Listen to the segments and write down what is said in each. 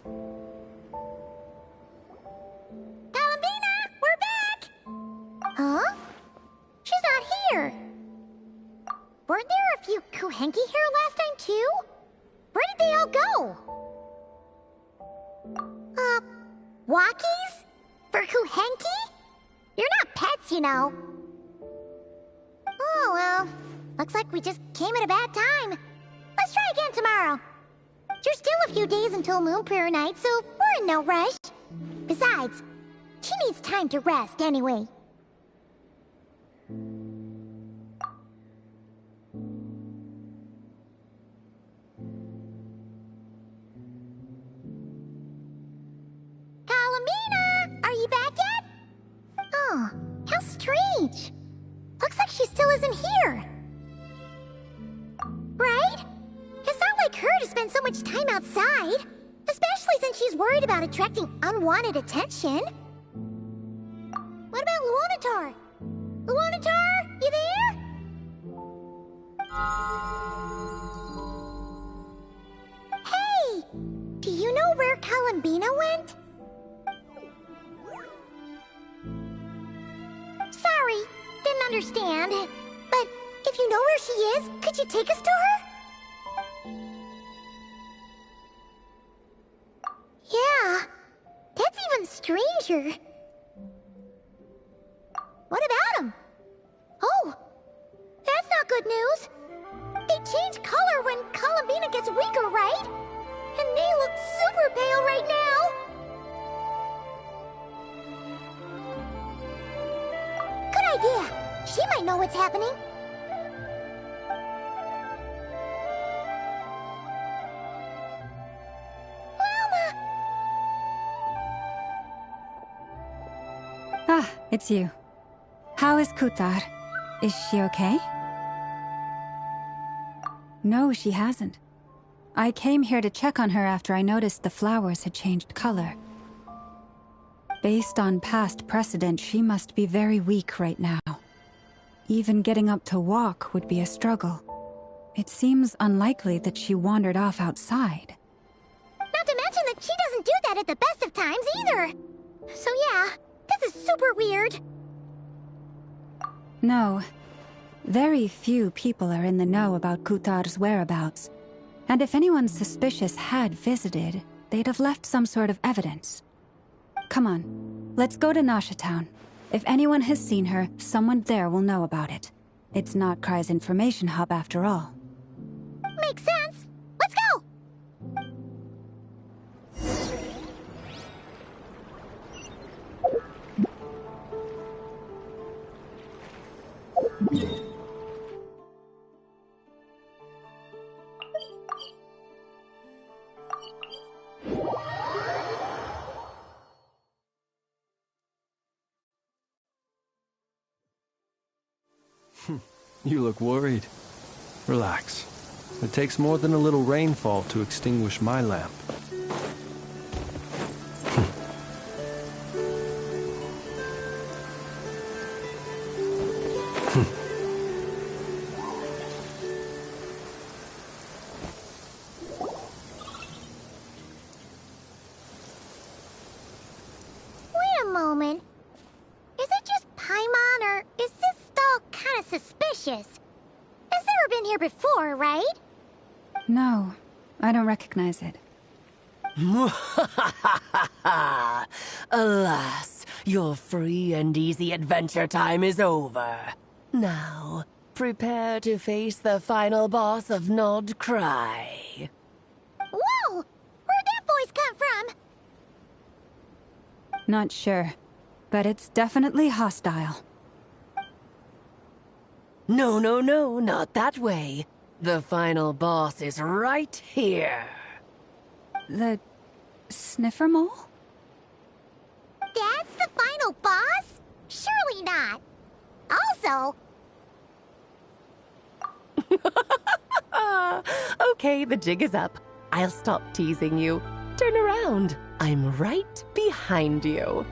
Columbina, we're back! Huh? She's not here. Weren't there a few Kuhenki here last time, too? Where did they all go? Walkies? For Kuhenki? You're not pets, you know. Oh, well. Looks like we just came at a bad time. Let's try again tomorrow. There's still a few days until Moon Prayer Night, so we're in no rush. Besides, she needs time to rest anyway. Columbina! Are you back yet? Oh, how strange. Looks like she still isn't here. Right? It's not like her to spend so much time outside. Especially since she's worried about attracting unwanted attention. What about Luonatar? Luonatar, you there? Hey! Do you know where Columbina went? Sorry, didn't understand. But if you know where she is, could you take us to her? Yeah, that's even stranger. What about them? Oh, that's not good news. They change color when Columbina gets weaker, right? And they look super pale right now. Good idea. She might know what's happening. Ah, it's you. How is Kutar? Is she okay? No, she hasn't. I came here to check on her after I noticed the flowers had changed color. Based on past precedent, she must be very weak right now. Even getting up to walk would be a struggle. It seems unlikely that she wandered off outside. Not to mention that she doesn't do that at the best of times either. So yeah, this is super weird. No. Very few people are in the know about Kutar's whereabouts. And if anyone suspicious had visited, they'd have left some sort of evidence. Come on, let's go to Nasha Town. If anyone has seen her, someone there will know about it. It's not Kry's information hub after all. Makes sense. Let's go! You look worried. Relax. It takes more than a little rainfall to extinguish my lamp. Wait a moment. Is it just Paimon, or is this stall kind of suspicious? It's never been here before, right? No, I don't recognize it. Alas, your free and easy adventure time is over. Now, prepare to face the final boss of Nod Cry. Whoa! Where'd that voice come from? Not sure, but it's definitely hostile. No, no, no, not that way. The final boss is right here. The sniffer mole? That's the final boss? Surely not. Also... Okay, the jig is up. I'll stop teasing you. Turn around. I'm right behind you.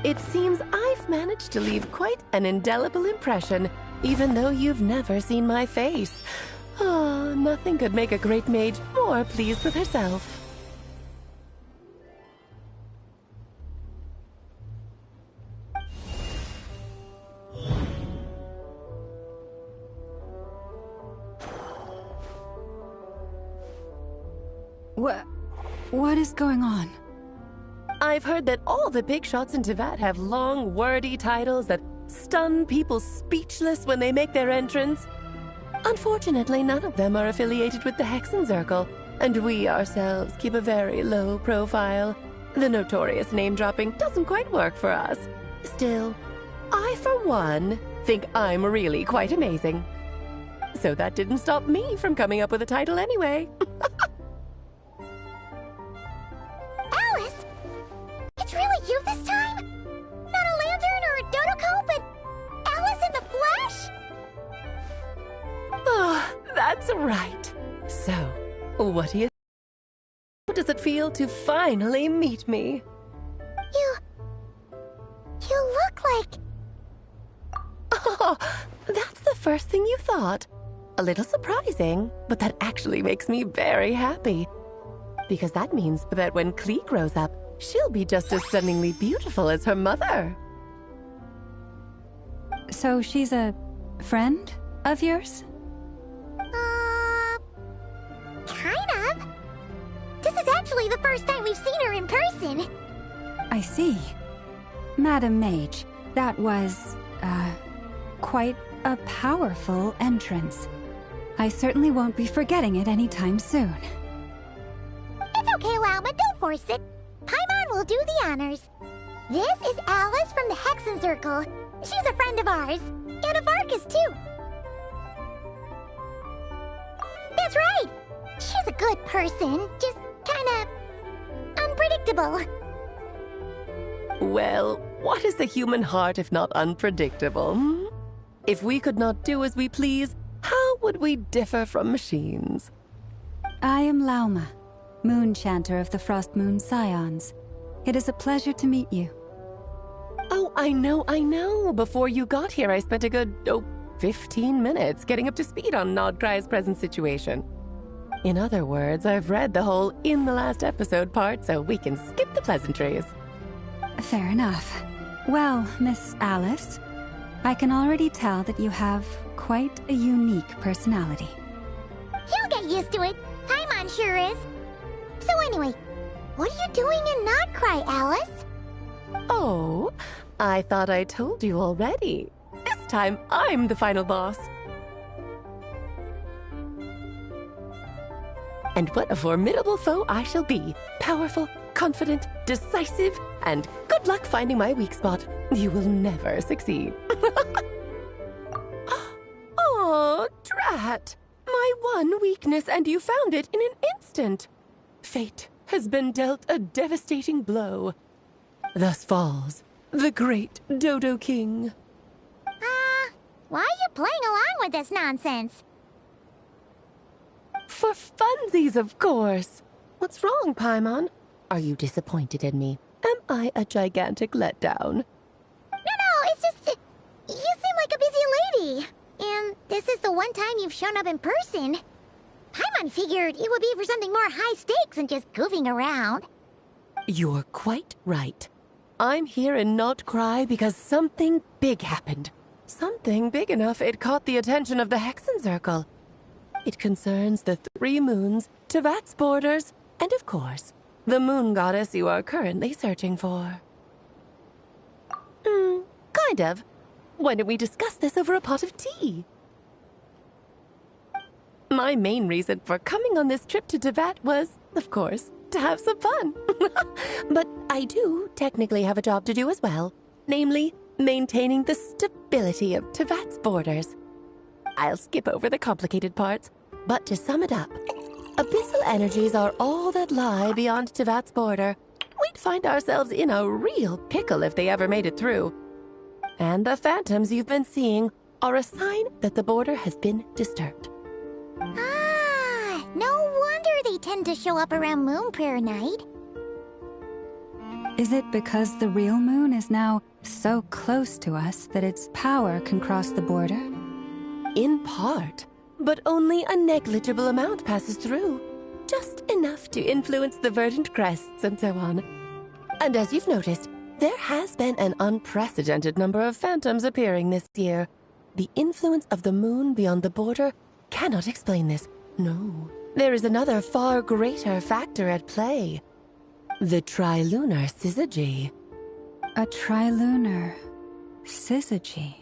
It seems I've managed to leave quite an indelible impression, even though you've never seen my face. Ah, nothing could make a great mage more pleased with herself. What is going on? I've heard that all the big shots in Teyvat have long, wordy titles that stun people speechless when they make their entrance. Unfortunately, none of them are affiliated with the Hexenzirkel, and we ourselves keep a very low profile. The notorious name-dropping doesn't quite work for us. Still, I, for one, think I'm really quite amazing. So that didn't stop me from coming up with a title anyway. Alice! It's really you this time? Not a lantern or a Dodoko, but Alice in the flesh? Oh, that's right. So, what do you think? How does it feel to finally meet me? You look like... Oh, that's the first thing you thought. A little surprising, but that actually makes me very happy. Because that means that when Klee grows up, she'll be just as stunningly beautiful as her mother. So she's a friend of yours? Kind of. This is actually the first time we've seen her in person. I see. Madam Mage, that was, quite a powerful entrance. I certainly won't be forgetting it anytime soon. It's okay, Lauma, don't force it. Paimon will do the honors. This is Alice from the Hexenzirkel. She's a friend of ours. And of Arcus, too. That's right. She's a good person, just kinda... unpredictable. Well, what is the human heart if not unpredictable? Hmm? If we could not do as we please, how would we differ from machines? I am Lauma, Moon Chanter of the Frost Moon Scions. It is a pleasure to meet you. Oh, I know. Before you got here, I spent a good, 15 minutes getting up to speed on Nodcry's present situation. In other words, I've read the whole in the last episode part, so we can skip the pleasantries. Fair enough. Well, Miss Alice, I can already tell that you have quite a unique personality. He'll get used to it. Paimon sure is. So anyway, what are you doing in Nodcry, Alice? Oh, I thought I told you already. This time, I'm the final boss. And what a formidable foe I shall be. Powerful, confident, decisive, and good luck finding my weak spot. You will never succeed. Oh, drat. My one weakness, and you found it in an instant. Fate has been dealt a devastating blow. Thus falls the great Dodo King. Why are you playing along with this nonsense? For funsies, of course. What's wrong, Paimon? Are you disappointed in me? Am I a gigantic letdown? No, it's just... you seem like a busy lady. And this is the one time you've shown up in person. Paimon figured it would be for something more high stakes than just goofing around. You're quite right. I'm here in Nodcry because something big happened. Something big enough it caught the attention of the Hexenzirkel. It concerns the 3 moons, Teyvat's borders, and of course, the moon goddess you are currently searching for. Kind of. Why don't we discuss this over a pot of tea? My main reason for coming on this trip to Teyvat was, of course, to have some fun. But I do technically have a job to do as well, namely, maintaining the stability of Teyvat's borders. I'll skip over the complicated parts, but to sum it up, abyssal energies are all that lie beyond Teyvat's border. We'd find ourselves in a real pickle if they ever made it through. And the phantoms you've been seeing are a sign that the border has been disturbed. No wonder they tend to show up around Moon Prayer Night. Is it because the real moon is now so close to us that its power can cross the border? In part, but only a negligible amount passes through. Just enough to influence the verdant crests and so on. And as you've noticed, there has been an unprecedented number of phantoms appearing this year. The influence of the moon beyond the border cannot explain this. No, there is another far greater factor at play. The trilunar syzygy. A trilunar syzygy.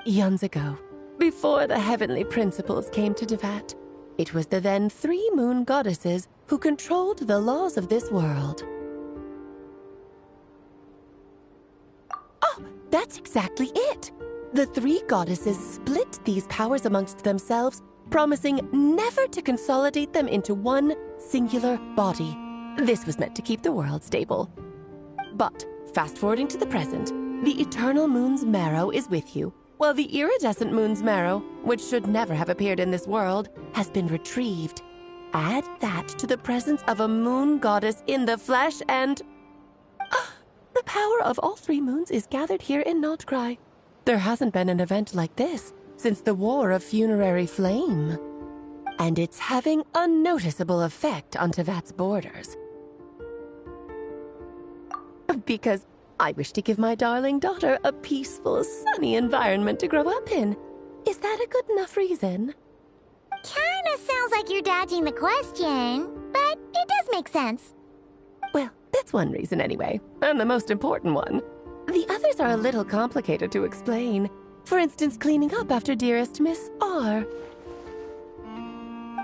Eons ago, before the heavenly principles came to Teyvat, it was the then 3 moon goddesses who controlled the laws of this world. Oh, that's exactly it! The 3 goddesses split these powers amongst themselves, promising never to consolidate them into one singular body. This was meant to keep the world stable. But, fast-forwarding to the present, the eternal moon's marrow is with you, while the iridescent moon's marrow, which should never have appeared in this world, has been retrieved. Add that to the presence of a moon goddess in the flesh and... the power of all 3 moons is gathered here in Notcry. There hasn't been an event like this since the War of Funerary Flame. And it's having a noticeable effect on Teyvat's borders. Because I wish to give my darling daughter a peaceful, sunny environment to grow up in. Is that a good enough reason? Kinda sounds like you're dodging the question, but it does make sense. Well, that's one reason anyway, and the most important one. The others are a little complicated to explain. For instance, cleaning up after dearest Miss R.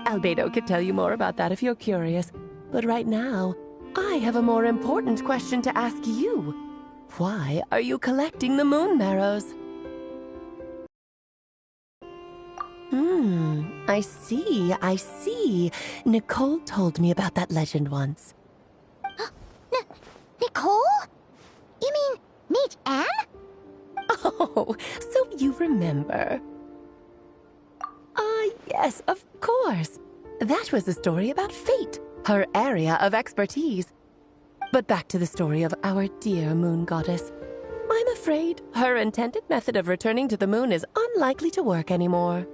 Albedo could tell you more about that if you're curious, but right now, I have a more important question to ask you. Why are you collecting the moon marrows? I see. Nicole told me about that legend once. Nicole? You mean Mage Anne? Oh, so you remember. Ah, yes, of course. That was a story about fate, her area of expertise. But back to the story of our dear moon goddess. I'm afraid her intended method of returning to the moon is unlikely to work anymore.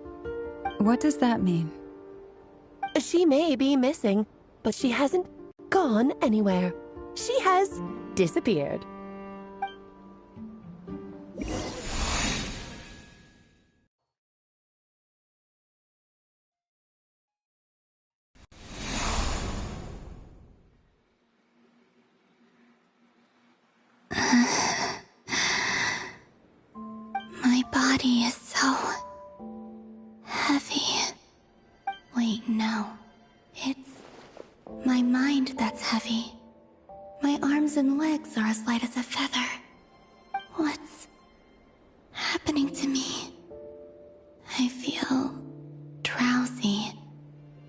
What does that mean? She may be missing, but she hasn't gone anywhere. She has disappeared. My body is so heavy. Wait, no. It's my mind that's heavy. My arms and legs are as light as a feather. What's happening to me? I feel drowsy,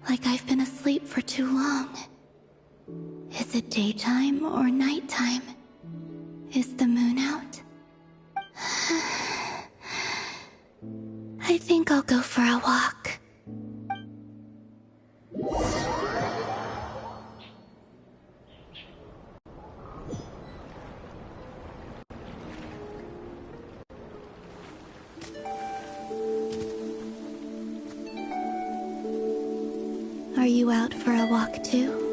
like I've been asleep for too long. Is it daytime or nighttime? Is the moon out? I think I'll go for a walk. Are you out for a walk too?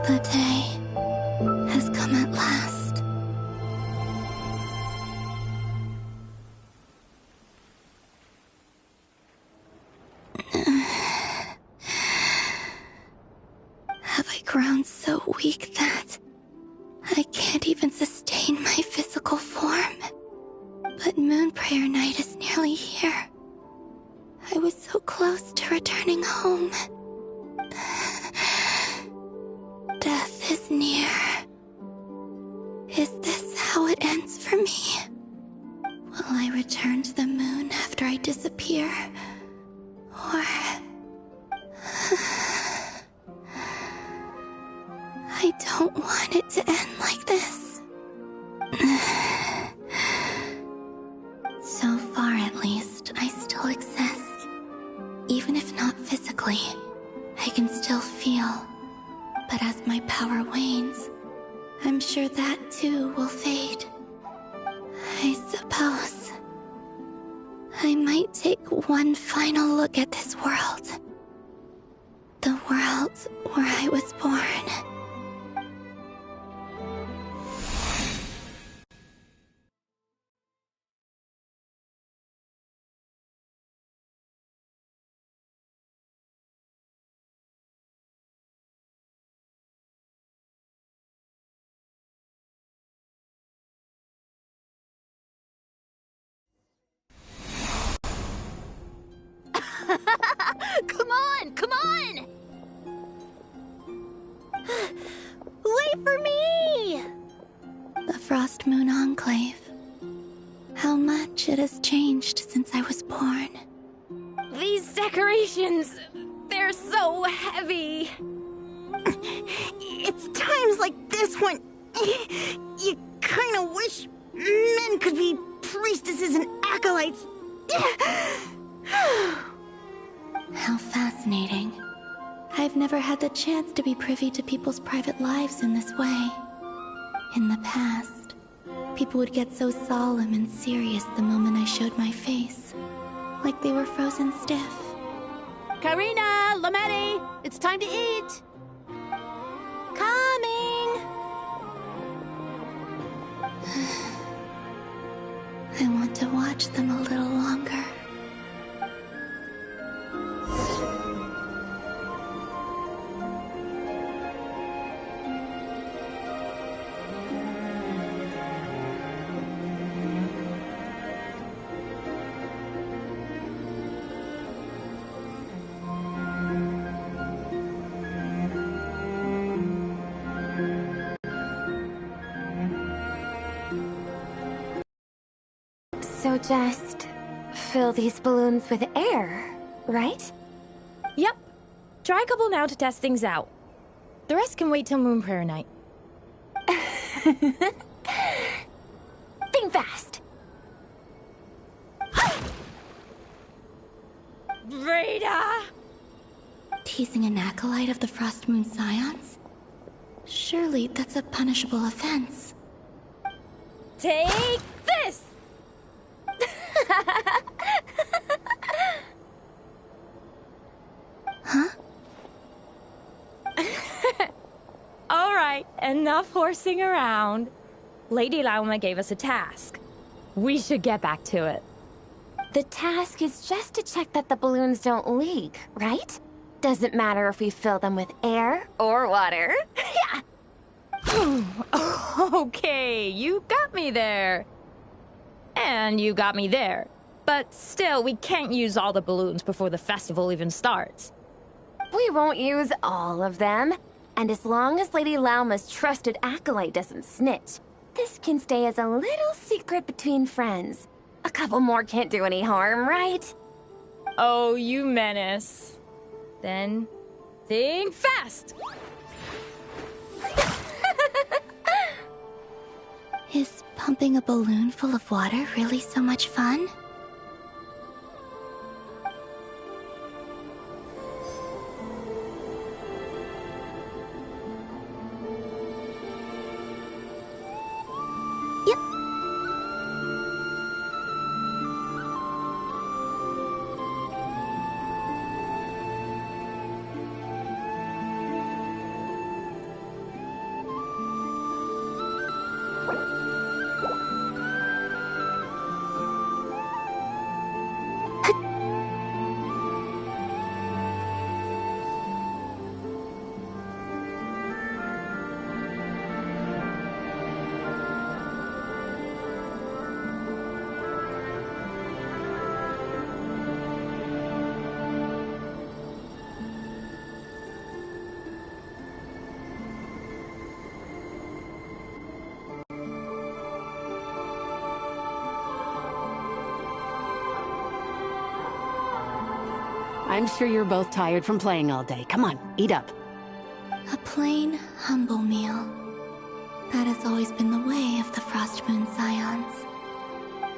The day has come at last. Have I grown so weak that I can't even sustain my physical form? But Moon Prayer Night is nearly here. I was so close to returning home. Death is near. Is this how it ends for me? Will I return to the moon after I disappear? Or... I don't want it to end like this. So far, at least, I still exist. Even if not physically, I can still feel. But as my power wanes, I'm sure that too will fade. I suppose I might take one final look at this world. The world where I was born. Come on, come on! Wait for me! The Frost Moon Enclave. How much it has changed since I was born. These decorations, they're so heavy. It's times like this when you kind of wish men could be priestesses and acolytes. How fascinating. I've never had the chance to be privy to people's private lives in this way. In the past, people would get so solemn and serious the moment I showed my face. Like they were frozen stiff. Karina, Lametti, it's time to eat. Coming! I want to watch them a little longer. So just fill these balloons with air, right? Yep. Try a couple now to test things out. The rest can wait till Moon Prayer night. Think fast. Rita! Teasing an acolyte of the Frost Moon Scions? Surely that's a punishable offense. Take this! Huh? All right, enough horsing around. Lady Lauma gave us a task. We should get back to it. The task is just to check that the balloons don't leak, right? Doesn't matter if we fill them with air or water. Yeah. Okay, you got me there. And you got me there. But still, we can't use all the balloons before the festival even starts. We won't use all of them. And as long as Lady Lauma's trusted acolyte doesn't snitch, this can stay as a little secret between friends. A couple more can't do any harm, right? Oh, you menace. Then, think fast! Is pumping a balloon full of water really so much fun? Yep. I'm sure you're both tired from playing all day. Come on, eat up. A plain, humble meal. That has always been the way of the Frost Moon Scions.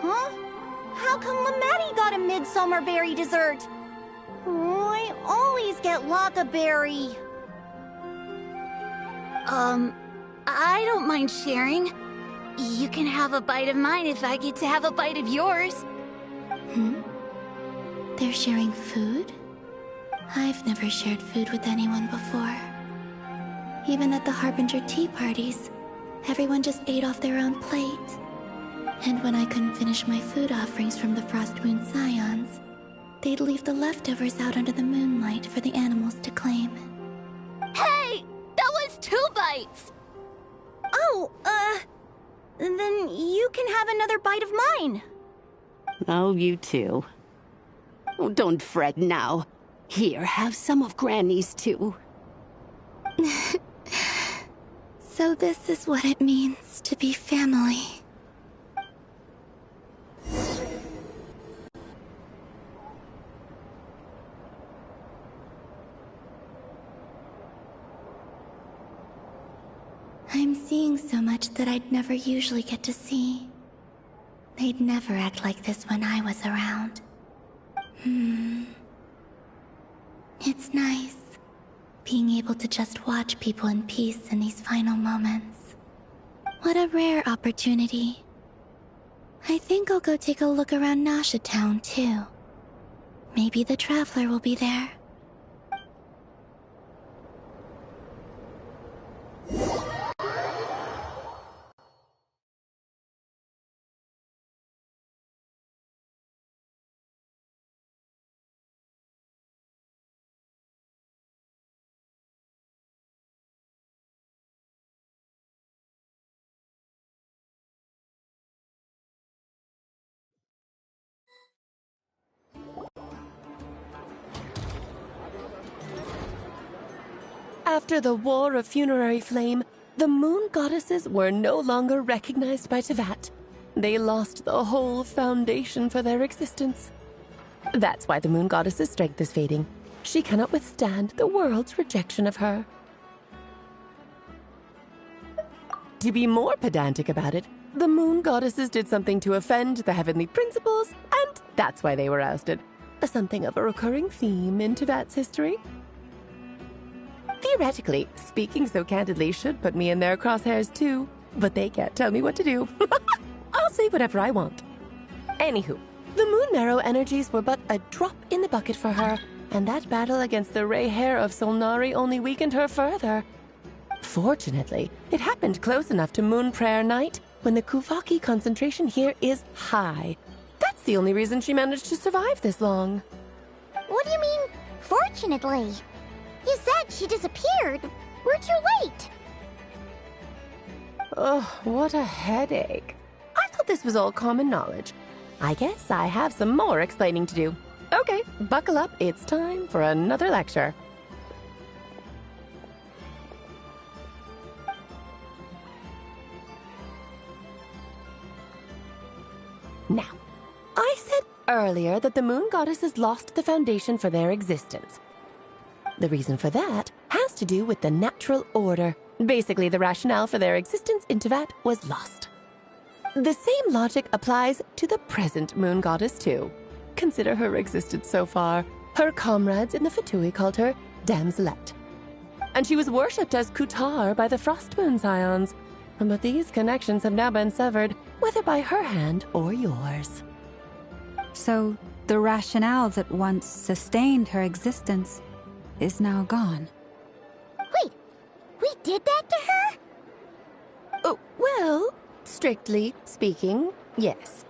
Huh? How come Lametti got a midsummer berry dessert? Oh, I always get Lotta Berry. I don't mind sharing. You can have a bite of mine if I get to have a bite of yours. Hmm? They're sharing food? I've never shared food with anyone before. Even at the Harbinger tea parties, everyone just ate off their own plate. And when I couldn't finish my food offerings from the Frost Moon Scions, they'd leave the leftovers out under the moonlight for the animals to claim. Hey! That was 2 bites! Oh, then you can have another bite of mine. Oh, you too. Oh, don't fret now. Here, have some of Granny's too. So this is what it means to be family. I'm seeing so much that I'd never usually get to see. They'd never act like this when I was around. It's nice, being able to just watch people in peace in these final moments. What a rare opportunity. I think I'll go take a look around Nasha Town, too. Maybe the Traveler will be there. After the War of Funerary Flame, the Moon Goddesses were no longer recognized by Teyvat. They lost the whole foundation for their existence. That's why the Moon Goddess's strength is fading. She cannot withstand the world's rejection of her. To be more pedantic about it, the Moon Goddesses did something to offend the heavenly principles, and that's why they were ousted. Something of a recurring theme in Teyvat's history. Theoretically, speaking so candidly should put me in their crosshairs too, but they can't tell me what to do. I'll say whatever I want. Anywho, the Moon Marrow energies were but a drop in the bucket for her, and that battle against the Ray Hair of Solnari only weakened her further. Fortunately, it happened close enough to Moon Prayer Night when the Kuvaki concentration here is high. That's the only reason she managed to survive this long. What do you mean, fortunately? You said she disappeared. We're too late. Oh, what a headache. I thought this was all common knowledge. I guess I have some more explaining to do. Okay, buckle up. It's time for another lecture. Now, I said earlier that the Moon Goddesses lost the foundation for their existence. The reason for that has to do with the natural order. Basically, the rationale for their existence in Teyvat was lost. The same logic applies to the present Moon Goddess, too. Consider her existence so far. Her comrades in the Fatui called her Damselette. And she was worshipped as Kutar by the Frost Moon Scions. But these connections have now been severed, whether by her hand or yours. So, the rationale that once sustained her existence is now gone. Wait, we did that to her? Oh, well, strictly speaking, yes.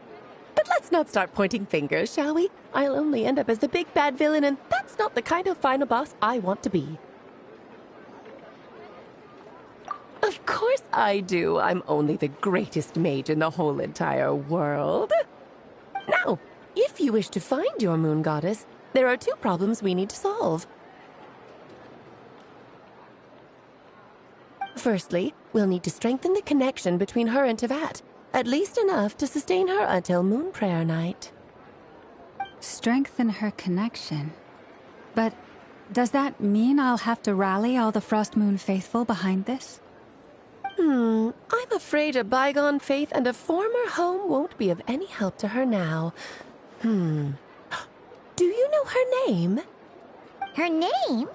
But let's not start pointing fingers, shall we? I'll only end up as the big bad villain, and that's not the kind of final boss I want to be. Of course I do. I'm only the greatest mage in the whole entire world. Now, if you wish to find your Moon Goddess, there are 2 problems we need to solve. Firstly, we'll need to strengthen the connection between her and Teyvat, at least enough to sustain her until Moon Prayer Night. Strengthen her connection? But does that mean I'll have to rally all the Frost Moon faithful behind this? I'm afraid a bygone faith and a former home won't be of any help to her now. Do you know her name? Her name?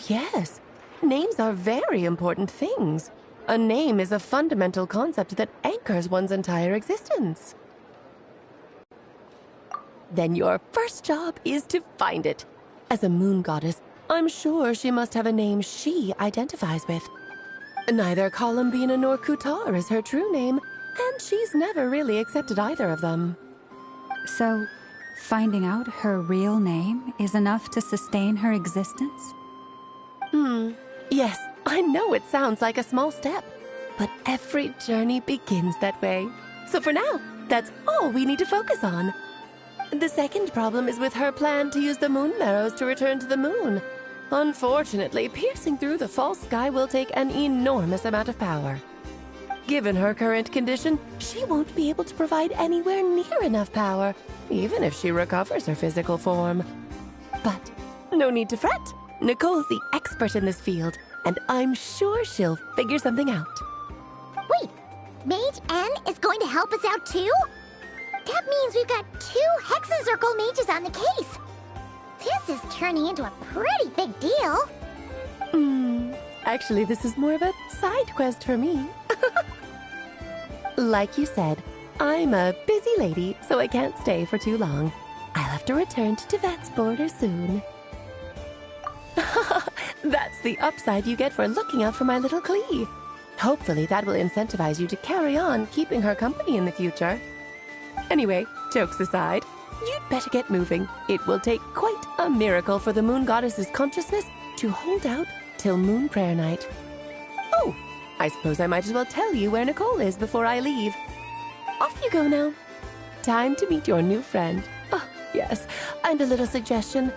Yes. Names are very important things. A name is a fundamental concept that anchors one's entire existence. then your first job is to find it. As a moon goddess, I'm sure she must have a name she identifies with. Neither Columbina nor Kutar is her true name, and she's never really accepted either of them. So, finding out her real name is enough to sustain her existence? Yes, I know it sounds like a small step, but every journey begins that way. So for now, that's all we need to focus on. The second problem is with her plan to use the moon marrows to return to the moon. Unfortunately, piercing through the false sky will take an enormous amount of power. Given her current condition, she won't be able to provide anywhere near enough power, even if she recovers her physical form. But no need to fret. Nicole's the expert in this field, and I'm sure she'll figure something out. Wait, Mage N is going to help us out too? That means we've got 2 Hexacircle mages on the case. This is turning into a pretty big deal. Actually, this is more of a side quest for me. Like you said, I'm a busy lady, so I can't stay for too long. I'll have to return to Tevet's border soon. That's the upside you get for looking out for my little Klee. Hopefully that will incentivize you to carry on keeping her company in the future. Anyway, jokes aside, you'd better get moving. It will take quite a miracle for the moon goddess's consciousness to hold out till moon prayer night. Oh, I suppose I might as well tell you where Nicole is before I leave. Off you go now. Time to meet your new friend. Oh, yes, and a little suggestion.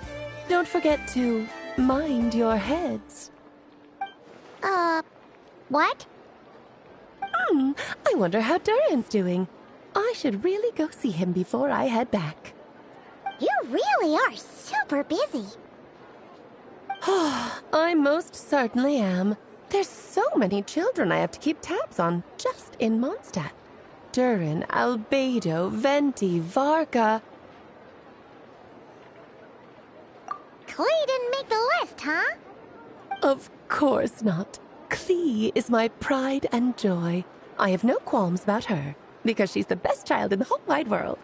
Don't forget to mind your heads. What? I wonder how Duran's doing. I should really go see him before I head back. You really are super busy. I most certainly am. There's so many children I have to keep tabs on just in Mondstadt. Duran, Albedo, Venti, Varka. Klee didn't make the list, huh? Of course not. Klee is my pride and joy. I have no qualms about her, because she's the best child in the whole wide world.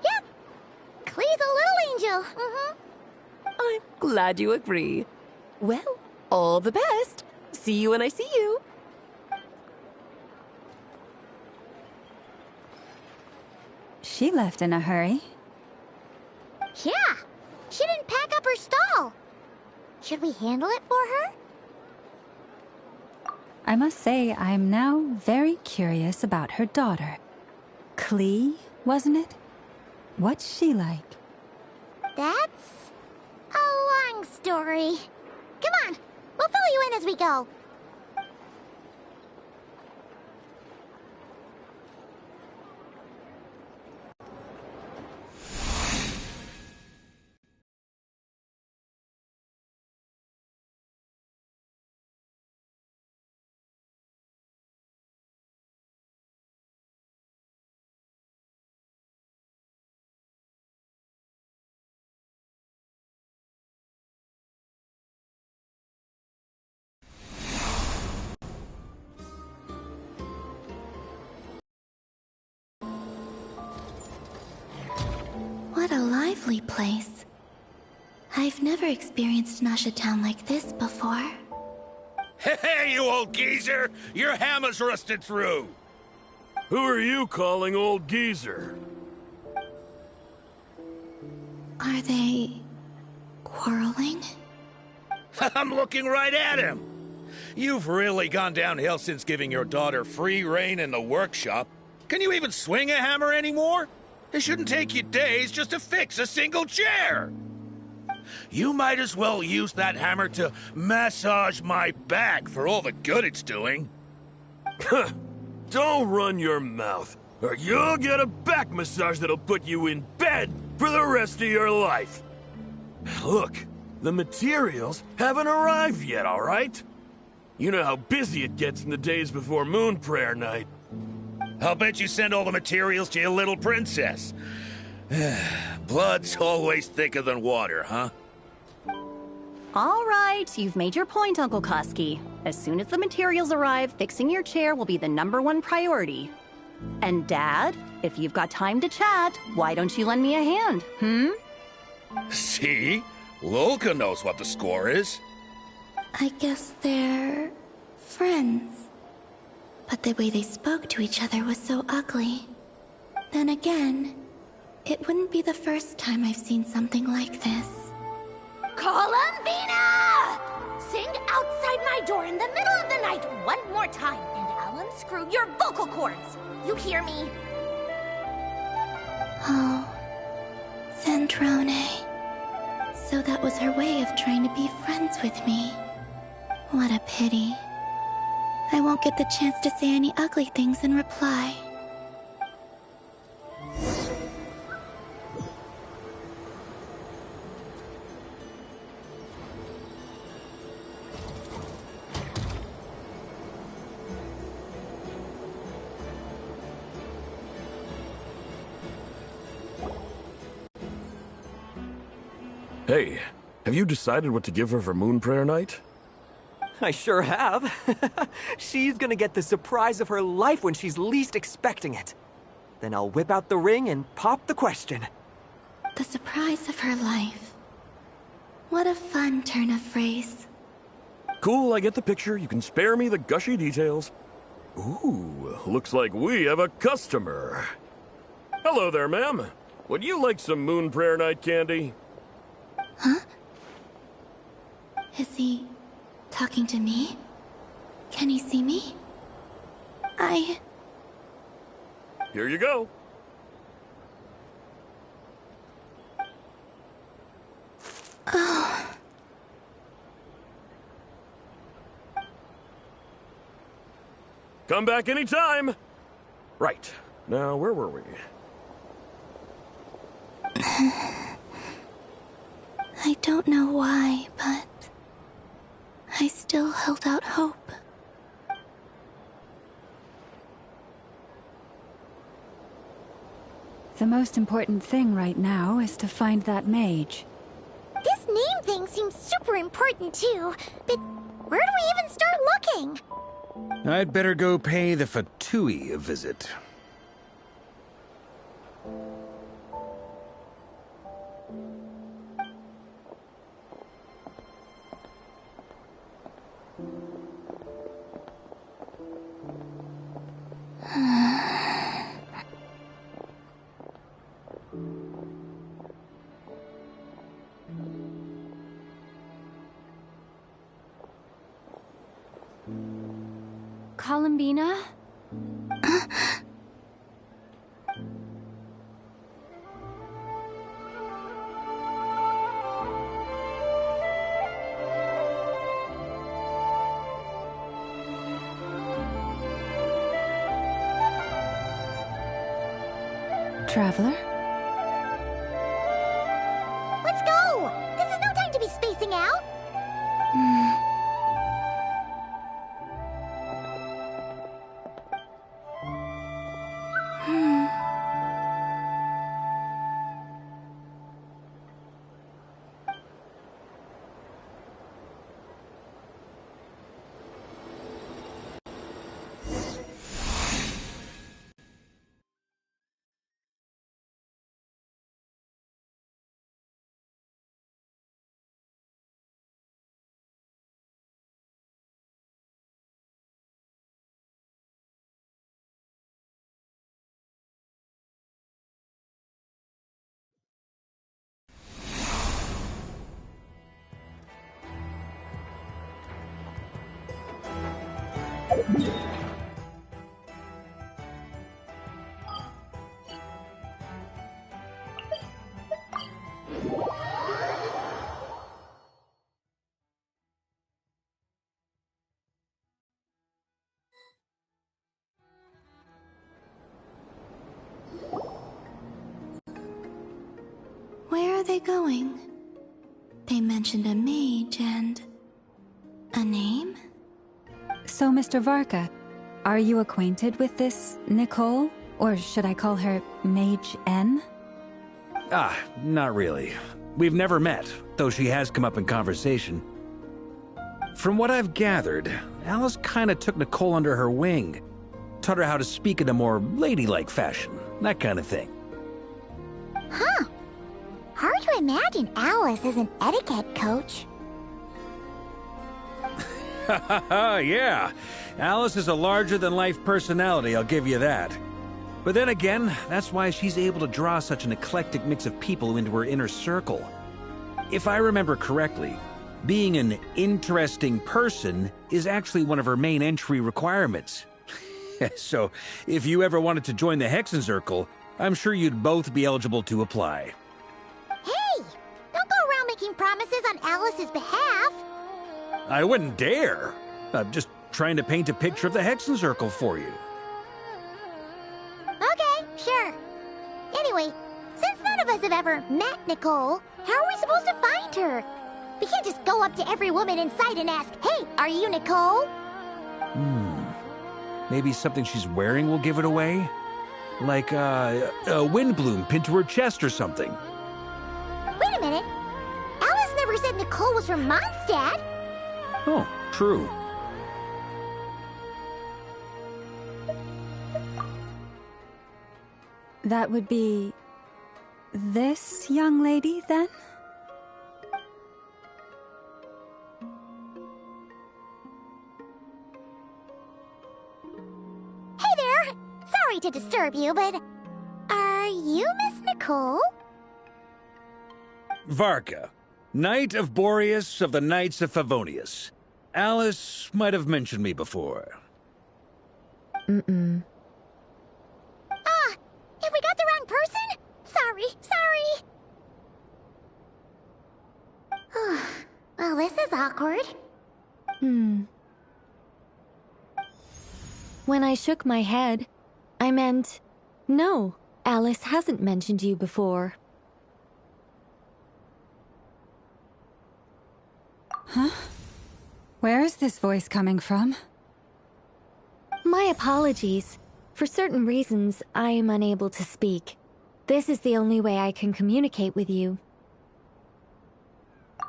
Yeah. Klee's a little angel. I'm glad you agree. Well, all the best. See you when I see you. She left in a hurry. Yeah. She didn't pack up her stall. Should we handle it for her? I must say, I'm now very curious about her daughter. Klee, wasn't it? What's she like? That's a long story. Come on, we'll fill you in as we go. What a lively place. I've never experienced Nasha Town like this before. Hey, you old geezer! Your hammer's rusted through! Who are you calling old geezer? Are they quarreling? I'm looking right at him! You've really gone downhill since giving your daughter free rein in the workshop. Can you even swing a hammer anymore? It shouldn't take you days just to fix a single chair! You might as well use that hammer to massage my back for all the good it's doing. Don't run your mouth, or you'll get a back massage that'll put you in bed for the rest of your life. Look, the materials haven't arrived yet, all right? You know how busy it gets in the days before moon prayer night. I'll bet you send all the materials to your little princess. Blood's always thicker than water, huh? All right, you've made your point, Uncle Koski. As soon as the materials arrive, fixing your chair will be the #1 priority. And Dad, If you've got time to chat, why don't you lend me a hand, See? Lolka knows what the score is. I guess they're friends. But the way they spoke to each other was so ugly. Then again, it wouldn't be the first time I've seen something like this. Columbina! Sing outside my door in the middle of the night one more time, and I'll unscrew your vocal cords. You hear me? Oh, Zandrone. So that was her way of trying to be friends with me. What a pity. I won't get the chance to say any ugly things in reply. Hey, have you decided what to give her for Moon Prayer Night? I sure have. She's gonna get the surprise of her life when she's least expecting it. Then I'll whip out the ring and pop the question. The surprise of her life. What a fun turn of phrase. Cool, I get the picture. You can spare me the gushy details. Ooh, looks like we have a customer. Hello there, ma'am. Would you like some Moon Prayer Night candy? Huh? Is he talking to me? Can he see me? Here you go. Oh. Come back anytime. Right. Now, where were we? I don't know why, but I still held out hope. The most important thing right now is to find that mage. This name thing seems super important too, but where do we even start looking? I'd better go pay the Fatui a visit. Columbina? Traveler? Let's go! This is no time to be spacing out! Where are they going? They mentioned a mage and... a name? So, Mr. Varka, are you acquainted with this Nicole? Or should I call her Mage N? Not really. We've never met, though she has come up in conversation. From what I've gathered, Alice kinda took Nicole under her wing. taught her how to speak in a more ladylike fashion, that kind of thing. Huh. Hard to imagine Alice as an etiquette coach. Yeah, Alice is a larger-than-life personality, I'll give you that. But then again, that's why she's able to draw such an eclectic mix of people into her inner circle. If I remember correctly, being an interesting person is actually one of her main entry requirements. So, if you ever wanted to join the Hexenzirkel, I'm sure you'd both be eligible to apply. Hey! Don't go around making promises on Alice's behalf. I wouldn't dare. I'm just trying to paint a picture of the Hexenzirkel for you. Okay, sure. Anyway, since none of us have ever met Nicole, how are we supposed to find her? We can't just go up to every woman in sight and ask, "Hey, are you Nicole?" Maybe something she's wearing will give it away? Like, a windbloom pinned to her chest or something. Wait a minute. Alice never said Nicole was from Mondstadt. Oh, true. That would be... this young lady, then? Hey there! Sorry to disturb you, but... are you Miss Nicole? Varka, Knight of Boreas of the Knights of Favonius. Alice might have mentioned me before. Ah! Have we got the wrong person? Sorry. Well, this is awkward. When I shook my head, I meant, no, Alice hasn't mentioned you before. Huh? Where is this voice coming from? My apologies. For certain reasons, I am unable to speak. This is the only way I can communicate with you.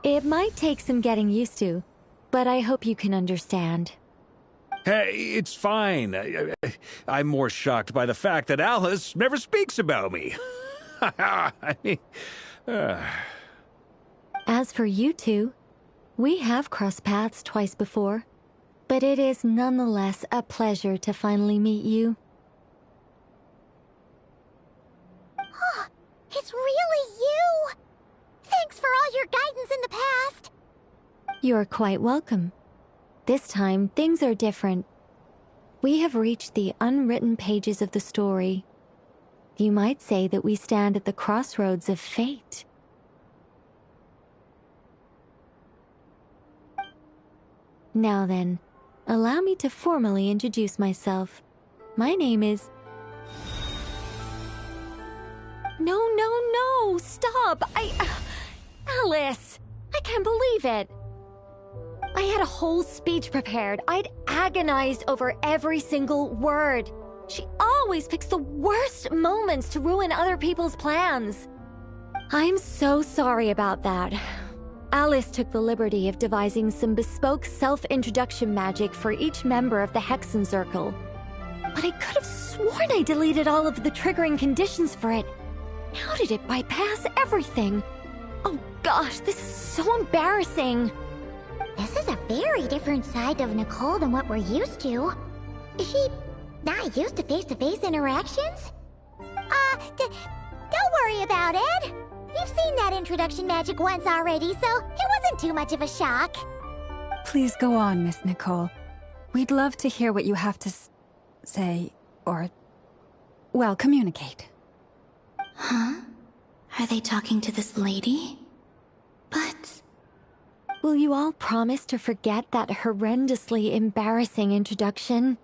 It might take some getting used to, but I hope you can understand. Hey, it's fine. I'm more shocked by the fact that Alice never speaks about me. I mean, As for you two, we have crossed paths twice before, but it is nonetheless a pleasure to finally meet you. It's really you! Thanks for all your guidance in the past! You're quite welcome. This time, things are different. We have reached the unwritten pages of the story. You might say that we stand at the crossroads of fate. Now then, allow me to formally introduce myself. My name is... No, stop! Alice! I can't believe it! I had a whole speech prepared. I'd agonized over every single word. She always picks the worst moments to ruin other people's plans. I'm so sorry about that. Alice took the liberty of devising some bespoke self-introduction magic for each member of the Hexenzirkel. But I could have sworn I deleted all of the triggering conditions for it. How did it bypass everything? Oh gosh, this is so embarrassing. This is a very different side of Nicole than what we're used to. Is she not used to face-to-face interactions? Don't worry about it. You've seen that introduction magic once already, so it wasn't too much of a shock. Please go on, Miss Nicole. We'd love to hear what you have to say, or, well, communicate. Huh? Are they talking to this lady? But... will you all promise to forget that horrendously embarrassing introduction?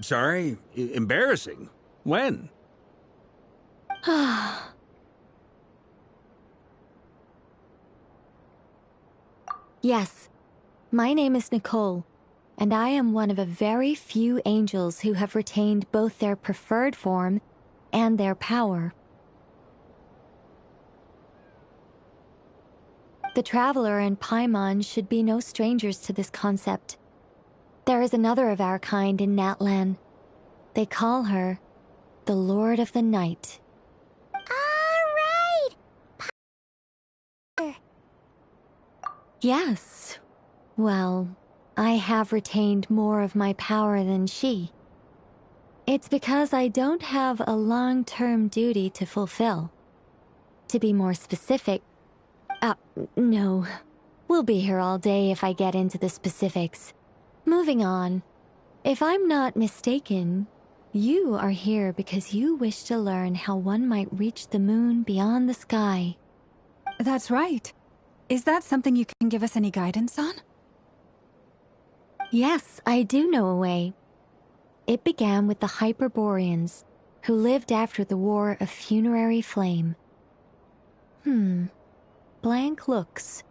sorry, embarrassing. When? Yes, my name is Nicole, and I am one of a very few angels who have retained both their preferred form and their power. The Traveler and Paimon should be no strangers to this concept. There is another of our kind in Natlan. They call her the Lord of the Night. Yes. Well, I have retained more of my power than she. It's because I don't have a long-term duty to fulfill. To be more specific... no. We'll be here all day if I get into the specifics. Moving on. If I'm not mistaken, you are here because you wish to learn how one might reach the moon beyond the sky. That's right. Is that something you can give us any guidance on? Yes, I do know a way. It began with the Hyperboreans, who lived after the War of Funerary Flame. Blank looks.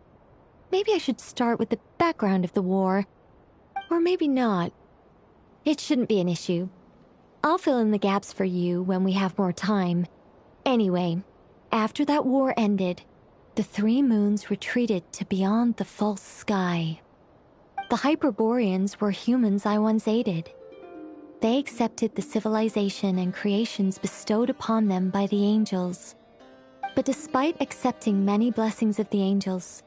Maybe I should start with the background of the war. Or maybe not. It shouldn't be an issue. I'll fill in the gaps for you when we have more time. Anyway, after that war ended, the three moons retreated to beyond the false sky. The Hyperboreans were humans I once aided. They accepted the civilization and creations bestowed upon them by the angels. But despite accepting many blessings of the angels,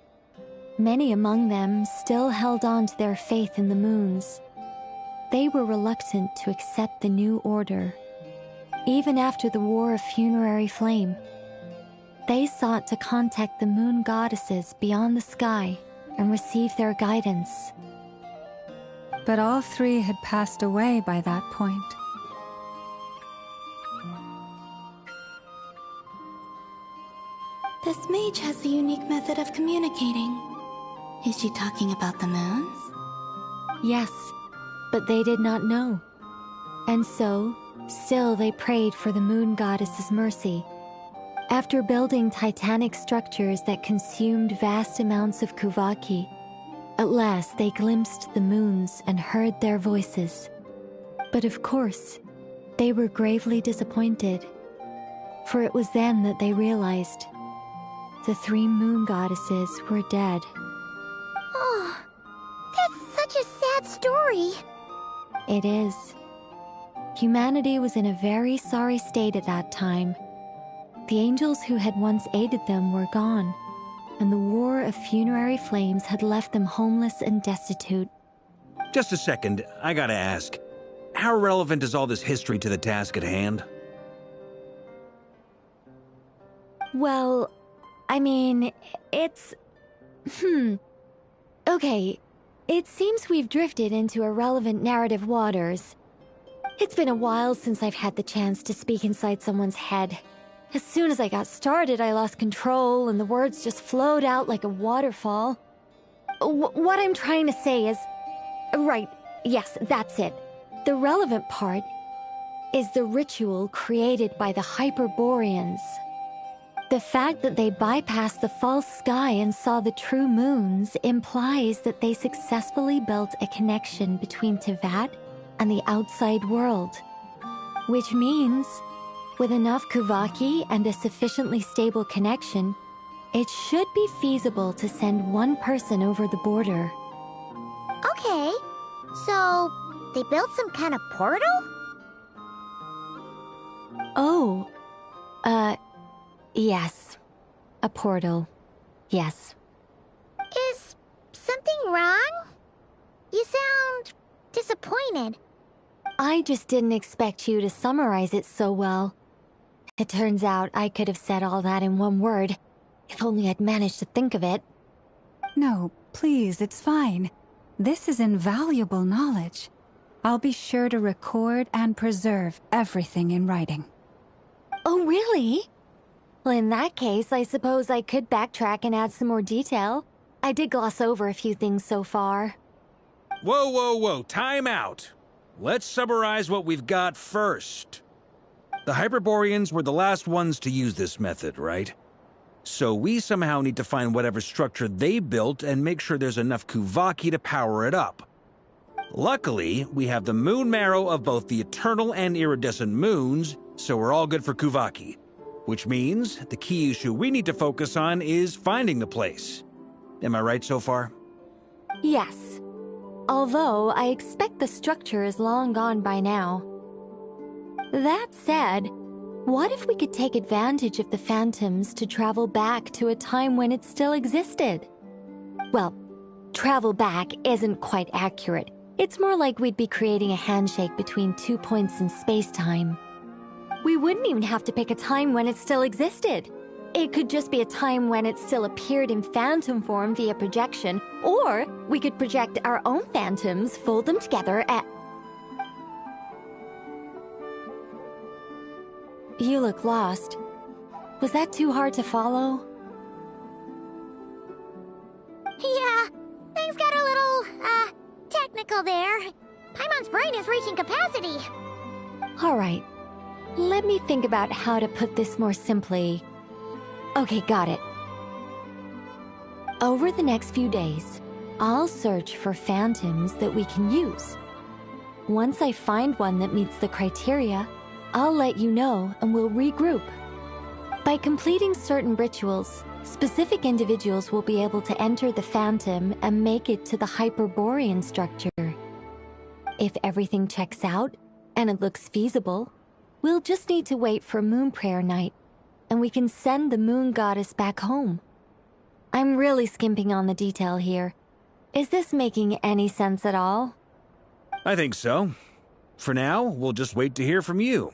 many among them still held on to their faith in the moons. They were reluctant to accept the new order. Even after the War of Funerary Flame, they sought to contact the moon goddesses beyond the sky and receive their guidance. But all three had passed away by that point. This mage has a unique method of communicating. Is she talking about the moons? Yes, but they did not know. And so, still they prayed for the moon goddess's mercy. After building titanic structures that consumed vast amounts of Kuvaki, at last they glimpsed the moons and heard their voices. But of course, they were gravely disappointed. For it was then that they realized the three moon goddesses were dead. Oh, that's such a sad story. It is. Humanity was in a very sorry state at that time. The angels who had once aided them were gone, and the War of Funerary Flames had left them homeless and destitute. Just a second, I gotta ask. How relevant is all this history to the task at hand? Well, I mean, it's... Okay, it seems we've drifted into irrelevant narrative waters. It's been a while since I've had the chance to speak inside someone's head. As soon as I got started, I lost control, and the words just flowed out like a waterfall. What I'm trying to say is... Right, yes, that's it. The relevant part is the ritual created by the Hyperboreans. The fact that they bypassed the false sky and saw the true moons implies that they successfully built a connection between Teyvat and the outside world. Which means, with enough Kuvaki and a sufficiently stable connection, it should be feasible to send one person over the border. Okay, so they built some kind of portal? Oh, yes. A portal. Yes. Is something wrong? You sound disappointed. I just didn't expect you to summarize it so well. It turns out I could have said all that in one word, if only I'd managed to think of it. No, please, it's fine. This is invaluable knowledge. I'll be sure to record and preserve everything in writing. Oh, really? Well, in that case, I suppose I could backtrack and add some more detail. I did gloss over a few things so far. Whoa, whoa, whoa, time out. Let's summarize what we've got first. The Hyperboreans were the last ones to use this method, right? So we somehow need to find whatever structure they built and make sure there's enough Kuvaki to power it up. Luckily, we have the moon marrow of both the eternal and iridescent moons, so we're all good for Kuvaki. Which means the key issue we need to focus on is finding the place. Am I right so far? Yes. Although I expect the structure is long gone by now. That said, what if we could take advantage of the phantoms to travel back to a time when it still existed? Well, travel back isn't quite accurate. It's more like we'd be creating a handshake between 2 points in space-time. We wouldn't even have to pick a time when it still existed. It could just be a time when it still appeared in phantom form via projection, or we could project our own phantoms, fold them together at... You look lost. Was that too hard to follow? Yeah, things got a little, technical there. Paimon's brain is reaching capacity. All right. Let me think about how to put this more simply. Okay, got it. Over the next few days, I'll search for phantoms that we can use. Once I find one that meets the criteria, I'll let you know and we'll regroup. By completing certain rituals, specific individuals will be able to enter the phantom and make it to the Hyperborean structure. If everything checks out, and it looks feasible, we'll just need to wait for Moon Prayer Night, and we can send the Moon Goddess back home. I'm really skimping on the detail here. Is this making any sense at all? I think so. For now, we'll just wait to hear from you.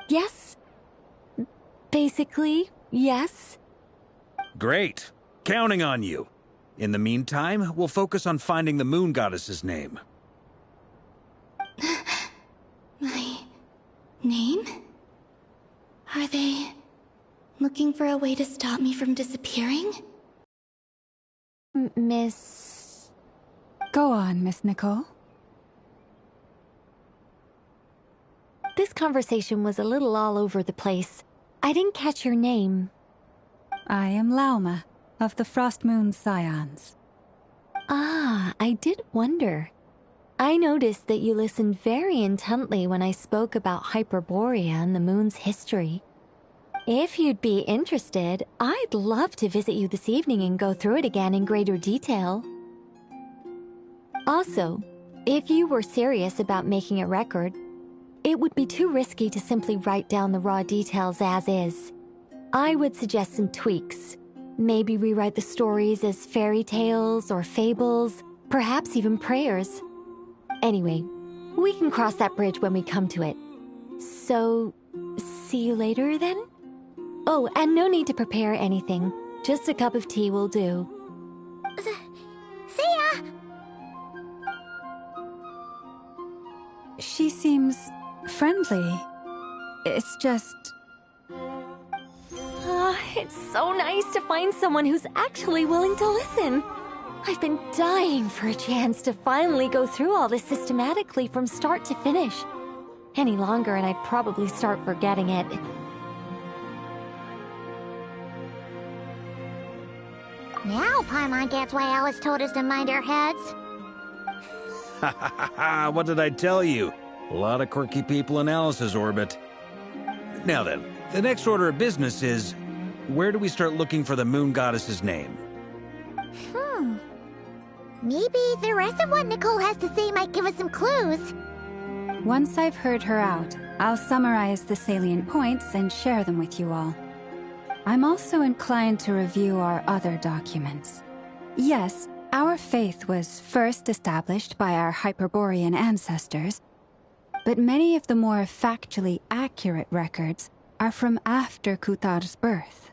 Yes. Basically, yes. Great. Counting on you. In the meantime, we'll focus on finding the Moon Goddess's name. My name? Are they looking for a way to stop me from disappearing? Miss... Go on, Miss Nicole. This conversation was a little all over the place. I didn't catch your name. I am Lauma, of the Frost Moon Scions. Ah, I did wonder. I noticed that you listened very intently when I spoke about Hyperborea and the moon's history. If you'd be interested, I'd love to visit you this evening and go through it again in greater detail. Also, if you were serious about making a record, it would be too risky to simply write down the raw details as is. I would suggest some tweaks. Maybe rewrite the stories as fairy tales or fables, perhaps even prayers. Anyway, we can cross that bridge when we come to it. So, see you later then? Oh, and no need to prepare anything. Just a cup of tea will do. See ya! She seems friendly. It's just... It's so nice to find someone who's actually willing to listen. I've been dying for a chance to finally go through all this systematically from start to finish. Any longer and I'd probably start forgetting it. Now Paimon gets why Alice told us to mind our heads. Ha ha ha ha! What did I tell you? A lot of quirky people in Alice's orbit. Now then, the next order of business is... where do we start looking for the Moon Goddess's name? Maybe the rest of what Nicole has to say might give us some clues. Once I've heard her out, I'll summarize the salient points and share them with you all. I'm also inclined to review our other documents. Yes, our faith was first established by our Hyperborean ancestors, but many of the more factually accurate records are from after Kutar's birth.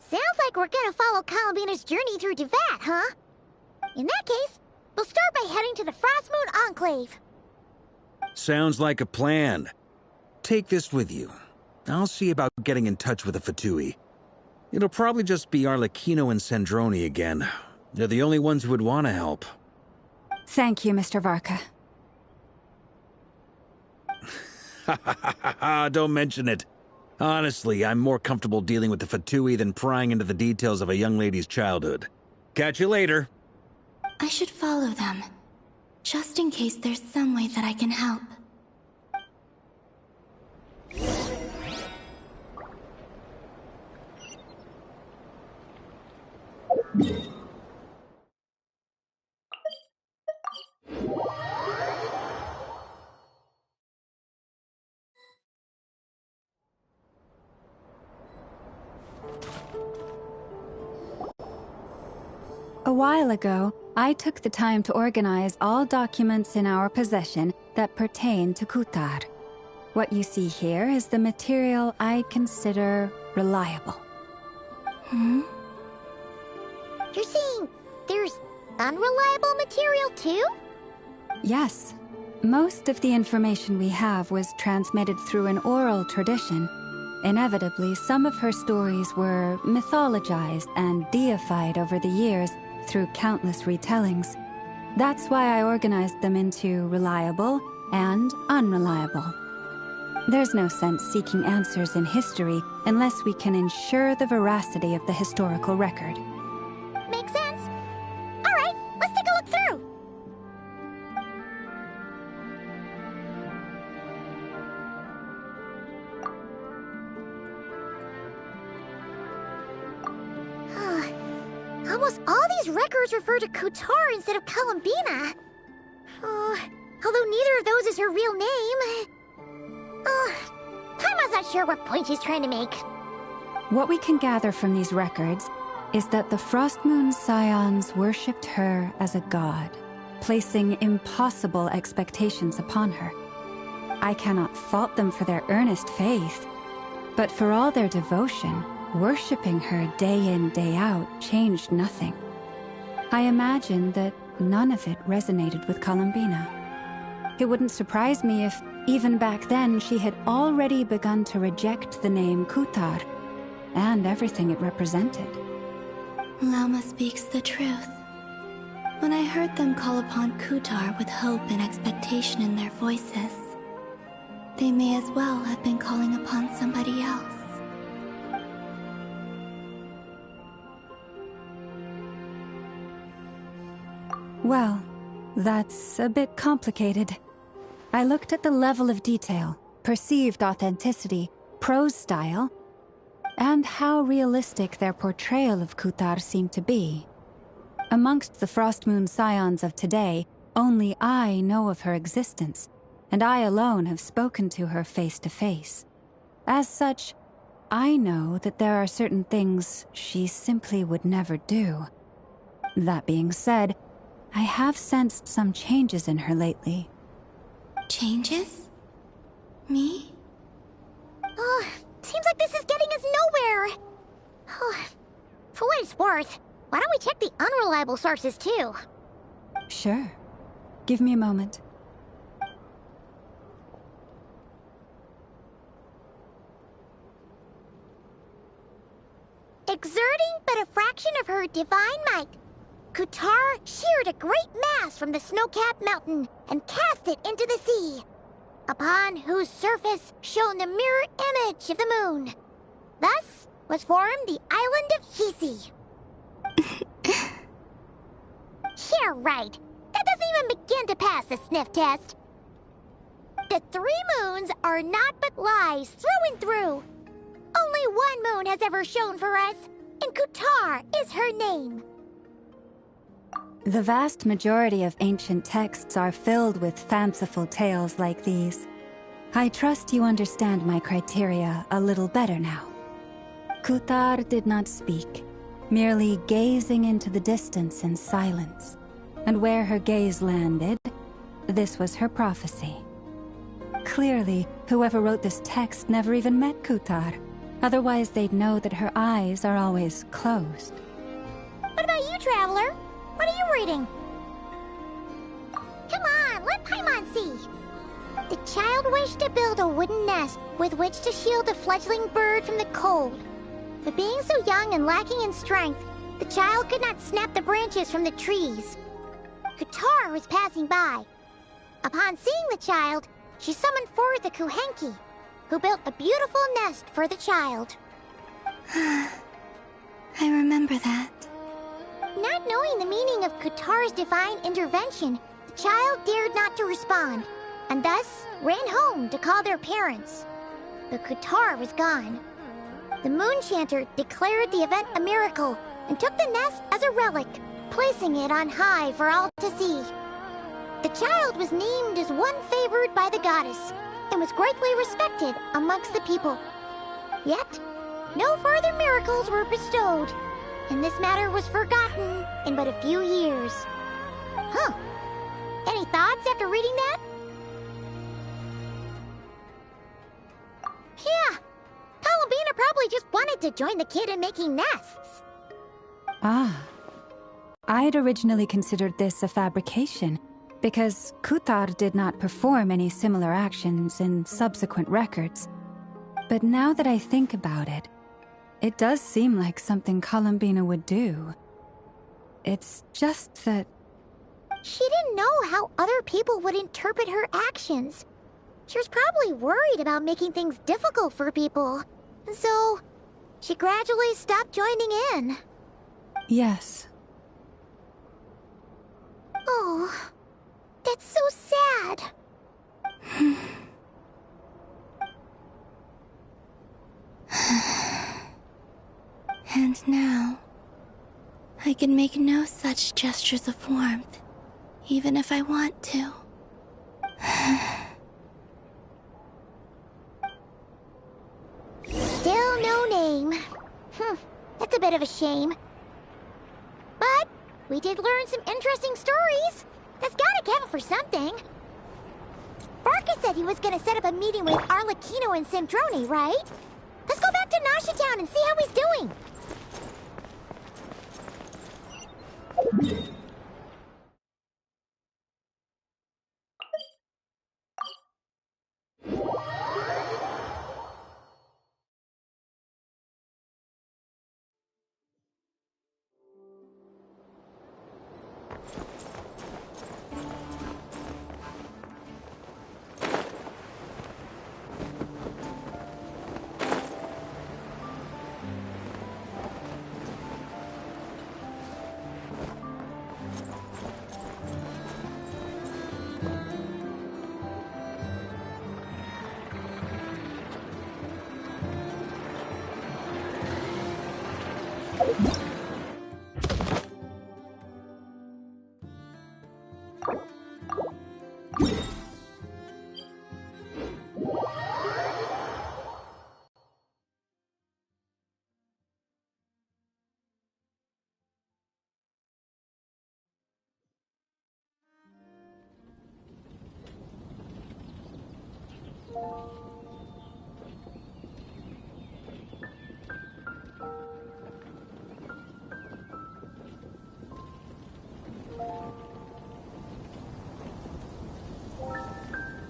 Sounds like we're gonna follow Kalabina's journey through Devat, huh? In that case, we'll start by heading to the Frost Moon Enclave. Sounds like a plan. Take this with you. I'll see about getting in touch with the Fatui. It'll probably just be Arlecchino and Sandroni again. They're the only ones who would want to help. Thank you, Mr. Varka. Ha ha ha ha ha! Don't mention it. Honestly, I'm more comfortable dealing with the Fatui than prying into the details of a young lady's childhood. Catch you later. I should follow them, just in case there's some way that I can help. A while ago, I took the time to organize all documents in our possession that pertain to Kutar. What you see here is the material I consider reliable. You're saying there's unreliable material too? Yes. Most of the information we have was transmitted through an oral tradition. Inevitably, some of her stories were mythologized and deified over the years through countless retellings. That's why I organized them into reliable and unreliable. There's no sense seeking answers in history unless we can ensure the veracity of the historical record. Makes sense. All right, let's take a look through. Almost all these records refer to Kutar instead of Columbina. Although neither of those is her real name. Paimon's not sure what point she's trying to make. What we can gather from these records is that the Frostmoon Scions worshipped her as a god, placing impossible expectations upon her. I cannot fault them for their earnest faith, but for all their devotion, worshipping her day in, day out changed nothing. I imagine that none of it resonated with Columbina. It wouldn't surprise me if, even back then, she had already begun to reject the name Kutar and everything it represented. Lauma speaks the truth. When I heard them call upon Kutar with hope and expectation in their voices, they may as well have been calling upon somebody else. Well, that's a bit complicated. I looked at the level of detail, perceived authenticity, prose style, and how realistic their portrayal of Kutar seemed to be. Amongst the Frostmoon Scions of today, only I know of her existence, and I alone have spoken to her face to face. As such, I know that there are certain things she simply would never do. That being said, I have sensed some changes in her lately. Changes? Me? Seems like this is getting us nowhere. For what it's worth, why don't we check the unreliable sources too? Sure. Give me a moment. Exerting but a fraction of her divine might, Kutar sheared a great mass from the snow-capped mountain and cast it into the sea, upon whose surface shone the mirror image of the moon. Thus was formed the island of Hisi. Yeah, right. That doesn't even begin to pass the sniff test. The 3 moons are not but lies through and through. Only one moon has ever shone for us, and Kutar is her name. The vast majority of ancient texts are filled with fanciful tales like these. I trust you understand my criteria a little better now. Kutar did not speak, merely gazing into the distance in silence. And where her gaze landed, this was her prophecy. Clearly, whoever wrote this text never even met Kutar. Otherwise, they'd know that her eyes are always closed. What about you, Traveler? What are you reading? Come on, let Paimon see. The child wished to build a wooden nest with which to shield a fledgling bird from the cold. But being so young and lacking in strength, the child could not snap the branches from the trees. Kutar was passing by. Upon seeing the child, she summoned forth a Kuhenki, who built a beautiful nest for the child. I remember that. Not knowing the meaning of Kutar's divine intervention, the child dared not to respond, and thus ran home to call their parents. But Kutar was gone. The Moon Chanter declared the event a miracle and took the nest as a relic, placing it on high for all to see. The child was named as one favored by the goddess and was greatly respected amongst the people. Yet, no further miracles were bestowed. and this matter was forgotten in but a few years. Huh. Any thoughts after reading that? Yeah. Columbina probably just wanted to join the kid in making nests. Ah. I'd originally considered this a fabrication, because Kutar did not perform any similar actions in subsequent records. But now that I think about it, it does seem like something Columbina would do. It's just that... She didn't know how other people would interpret her actions. She was probably worried about making things difficult for people. So, she gradually stopped joining in. Yes. Oh, that's so sad. And now, I can make no such gestures of warmth, even if I want to. Still no name. That's a bit of a shame. But we did learn some interesting stories. That's gotta count for something. Barca said he was gonna set up a meeting with Arlecchino and Sandrone, right? Let's go back to Nasha Town and see how he's doing.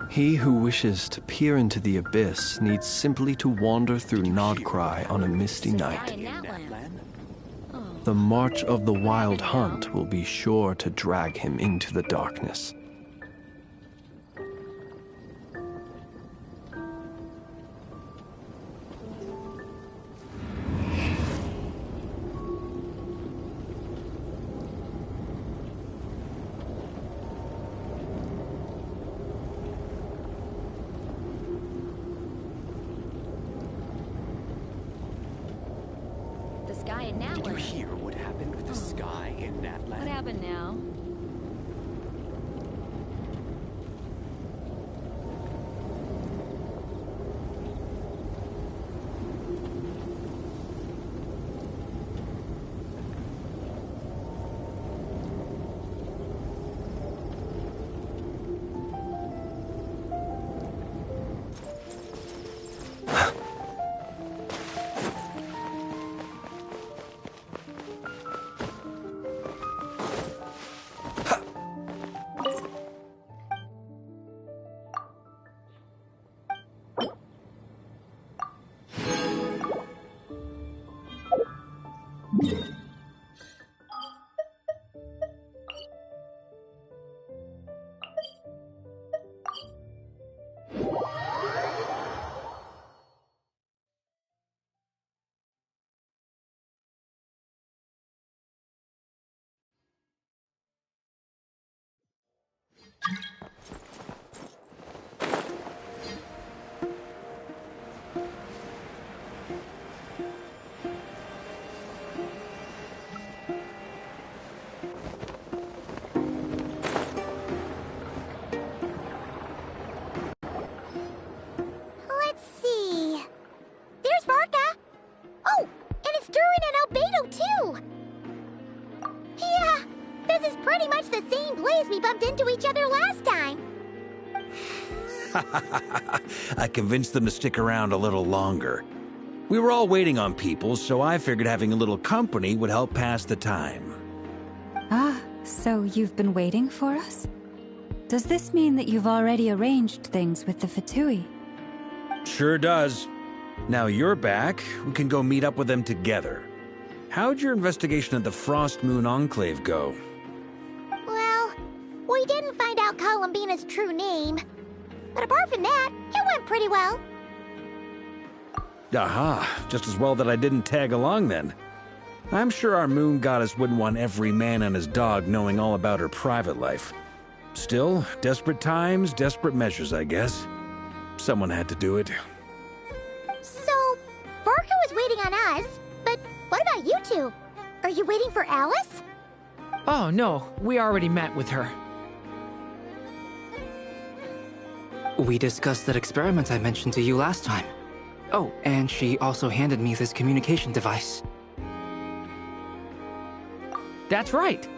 He who wishes to peer into the abyss needs simply to wander through Nodcry on a misty night. The march of the Wild Hunt will be sure to drag him into the darkness. Did you hear what happened with the sky in Natlan? What happened now? Let's see. There's Barca. Oh, and it's Durin and Albedo too. pretty much the same place we bumped into each other last time. I convinced them to stick around a little longer. We were all waiting on people, so I figured having a little company would help pass the time. Ah, so you've been waiting for us? Does this mean that you've already arranged things with the Fatui? Sure does. Now you're back, we can go meet up with them together. How'd your investigation at the Frost Moon Enclave go? Well, we didn't find out Columbina's true name. But apart from that, it went pretty well. Aha, just as well that I didn't tag along then. I'm sure our moon goddess wouldn't want every man and his dog knowing all about her private life. Still, desperate times, desperate measures, I guess. Someone had to do it. So, Varka was waiting on us, but what about you two? Are you waiting for Alice? Oh, no. We already met with her. We discussed that experiment I mentioned to you last time. Oh, and she also handed me this communication device. That's right.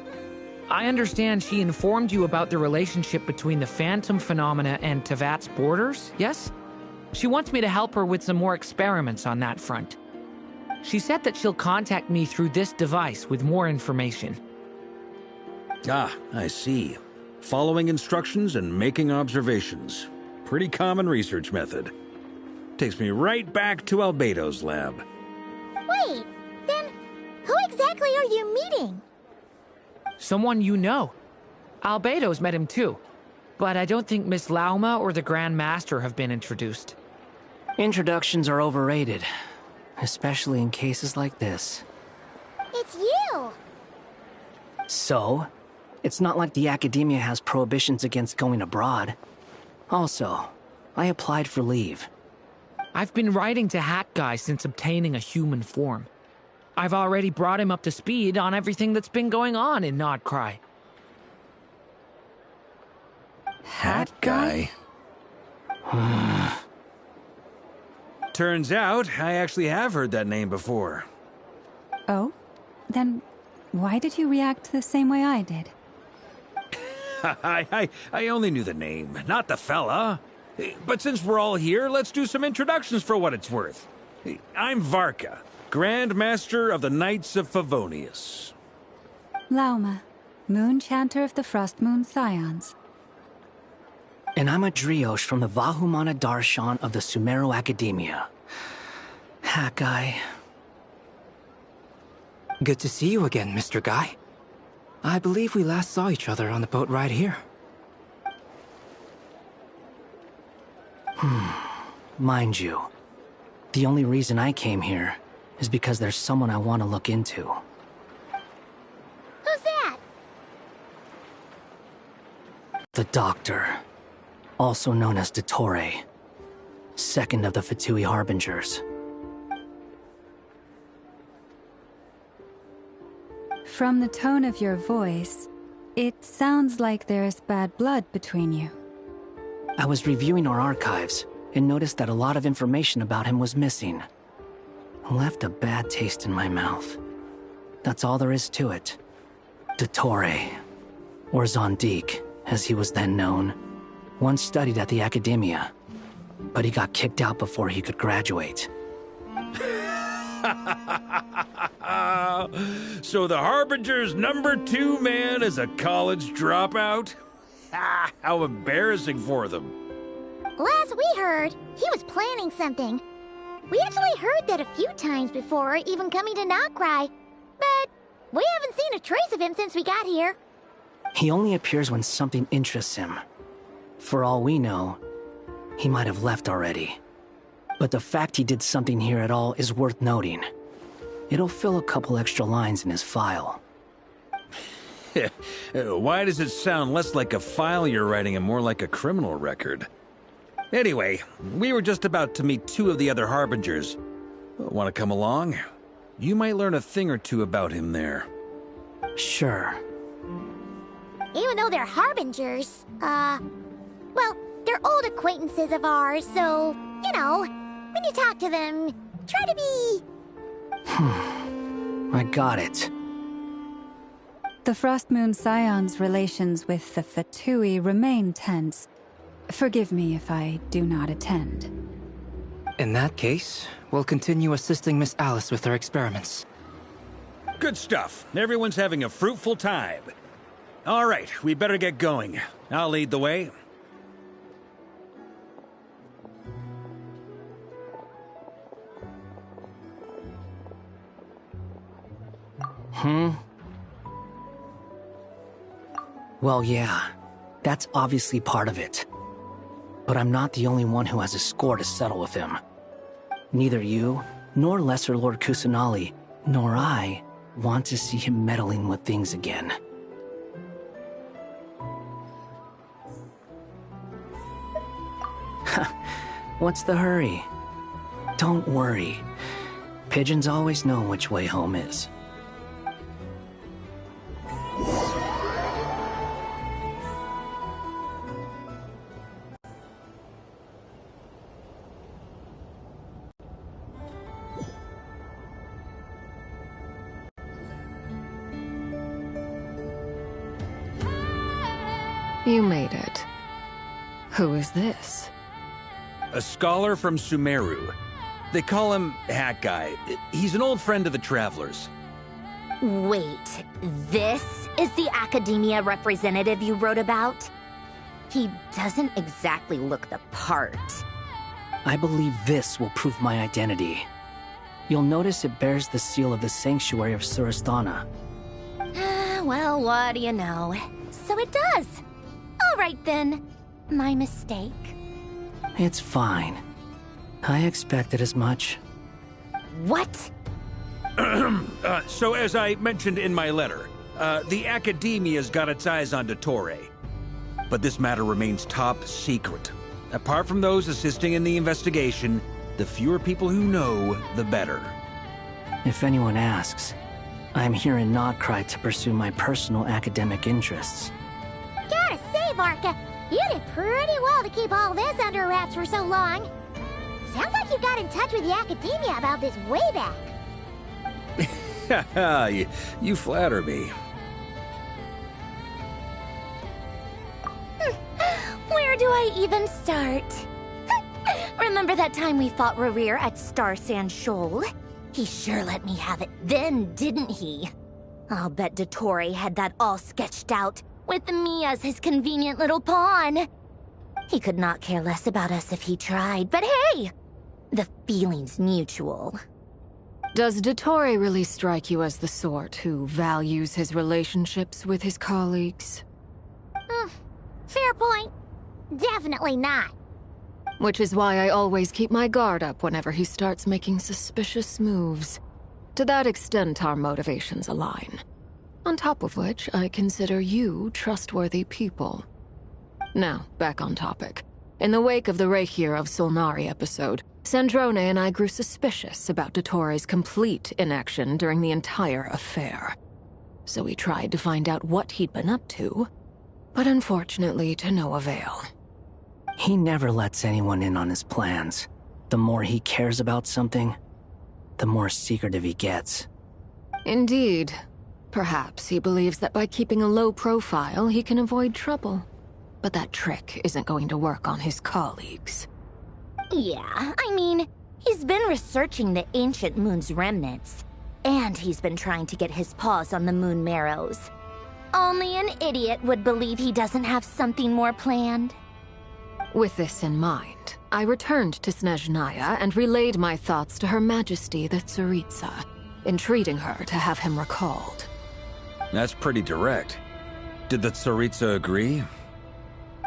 I understand she informed you about the relationship between the Phantom phenomena and Teyvat's borders, yes? She wants me to help her with some more experiments on that front. She said that she'll contact me through this device with more information. Ah, I see. Following instructions and making observations. Pretty common research method. Takes me right back to Albedo's lab. Wait, then who exactly are you meeting? Someone you know. Albedo's met him too. But I don't think Miss Lauma or the Grand Master have been introduced. Introductions are overrated. Especially in cases like this. It's you! So? It's not like the Academia has prohibitions against going abroad. Also, I applied for leave. I've been writing to Hat Guy since obtaining a human form. I've already brought him up to speed on everything that's been going on in Nodcry. Hat Guy? Turns out, I actually have heard that name before. Oh? Then why did you react the same way I did? I only knew the name, not the fella. But since we're all here, let's do some introductions for what it's worth. I'm Varka, Grand Master of the Knights of Favonius. Lauma, Moon Chanter of the Frost Moon Scions. And I'm a Driosh from the Vahumana Darshan of the Sumeru Academia. Hat Guy. Good to see you again, Mr. Guy. I believe we last saw each other on the boat ride here. Mind you, the only reason I came here is because there's someone I want to look into. Who's that? The Doctor, also known as Dottore, second of the Fatui Harbingers. From the tone of your voice, it sounds like there's bad blood between you. I was reviewing our archives and noticed that a lot of information about him was missing. Left a bad taste in my mouth. That's all there is to it. Dottore, or Zondik, as he was then known, once studied at the Academia, but he got kicked out before he could graduate. So the Harbinger's #2 man is a college dropout? How embarrassing for them. Last we heard, he was planning something. We actually heard that a few times before, even coming to Nodcry, but we haven't seen a trace of him since we got here. He only appears when something interests him. For all we know, he might have left already. But the fact he did something here at all is worth noting. It'll fill a couple extra lines in his file. Why does it sound less like a file you're writing and more like a criminal record? Anyway, we were just about to meet 2 of the other Harbingers. Want to come along? You might learn a thing or two about him there. Sure. Even though they're Harbingers, well, they're old acquaintances of ours, so, you know, when you talk to them, try to be... I got it. The Frost Moon Scion's relations with the Fatui remain tense. Forgive me if I do not attend. In that case, we'll continue assisting Miss Alice with her experiments. Good stuff. Everyone's having a fruitful time. All right, we better get going. I'll lead the way. Well, yeah. That's obviously part of it. But I'm not the only one who has a score to settle with him. Neither you, nor Lesser Lord Kusanali, nor I want to see him meddling with things again. What's the hurry? Don't worry. Pigeons always know which way home is. You made it. Who is this? A scholar from Sumeru. They call him Hat Guy. He's an old friend of the Travelers. Wait, this is the Academia representative you wrote about? He doesn't exactly look the part. I believe this will prove my identity. You'll notice it bears the seal of the Sanctuary of Surasthana. Well, what do you know? So it does. All right then. My mistake. It's fine. I expected as much. What? So as I mentioned in my letter, the Academia's got its eyes on Dottore. But this matter remains top secret. Apart from those assisting in the investigation, the fewer people who know, the better. If anyone asks, I'm here in Nodcry to pursue my personal academic interests. Gotta say, Varka, you did pretty well to keep all this under wraps for so long. Sounds like you got in touch with the Academia about this way back. You flatter me. Where do I even start? Remember that time we fought Rerir at Star Sand Shoal? He sure let me have it then, didn't he? I'll bet Dottore had that all sketched out, with me as his convenient little pawn. He could not care less about us if he tried, but hey! The feeling's mutual. Does Dottore really strike you as the sort who values his relationships with his colleagues? Fair point. Definitely not. Which is why I always keep my guard up whenever he starts making suspicious moves. To that extent, our motivations align. On top of which, I consider you trustworthy people. Now, back on topic. In the wake of the Reikir of Solnari episode, Sandrone and I grew suspicious about Dottore's complete inaction during the entire affair. So we tried to find out what he'd been up to, but unfortunately to no avail. He never lets anyone in on his plans. The more he cares about something, the more secretive he gets. Indeed. Perhaps he believes that by keeping a low profile, he can avoid trouble. But that trick isn't going to work on his colleagues. Yeah, I mean, he's been researching the ancient moon's remnants. And he's been trying to get his paws on the moon marrows. Only an idiot would believe he doesn't have something more planned. With this in mind, I returned to Snezhnaya and relayed my thoughts to Her Majesty the Tsaritsa, entreating her to have him recalled. That's pretty direct. Did the Tsaritsa agree?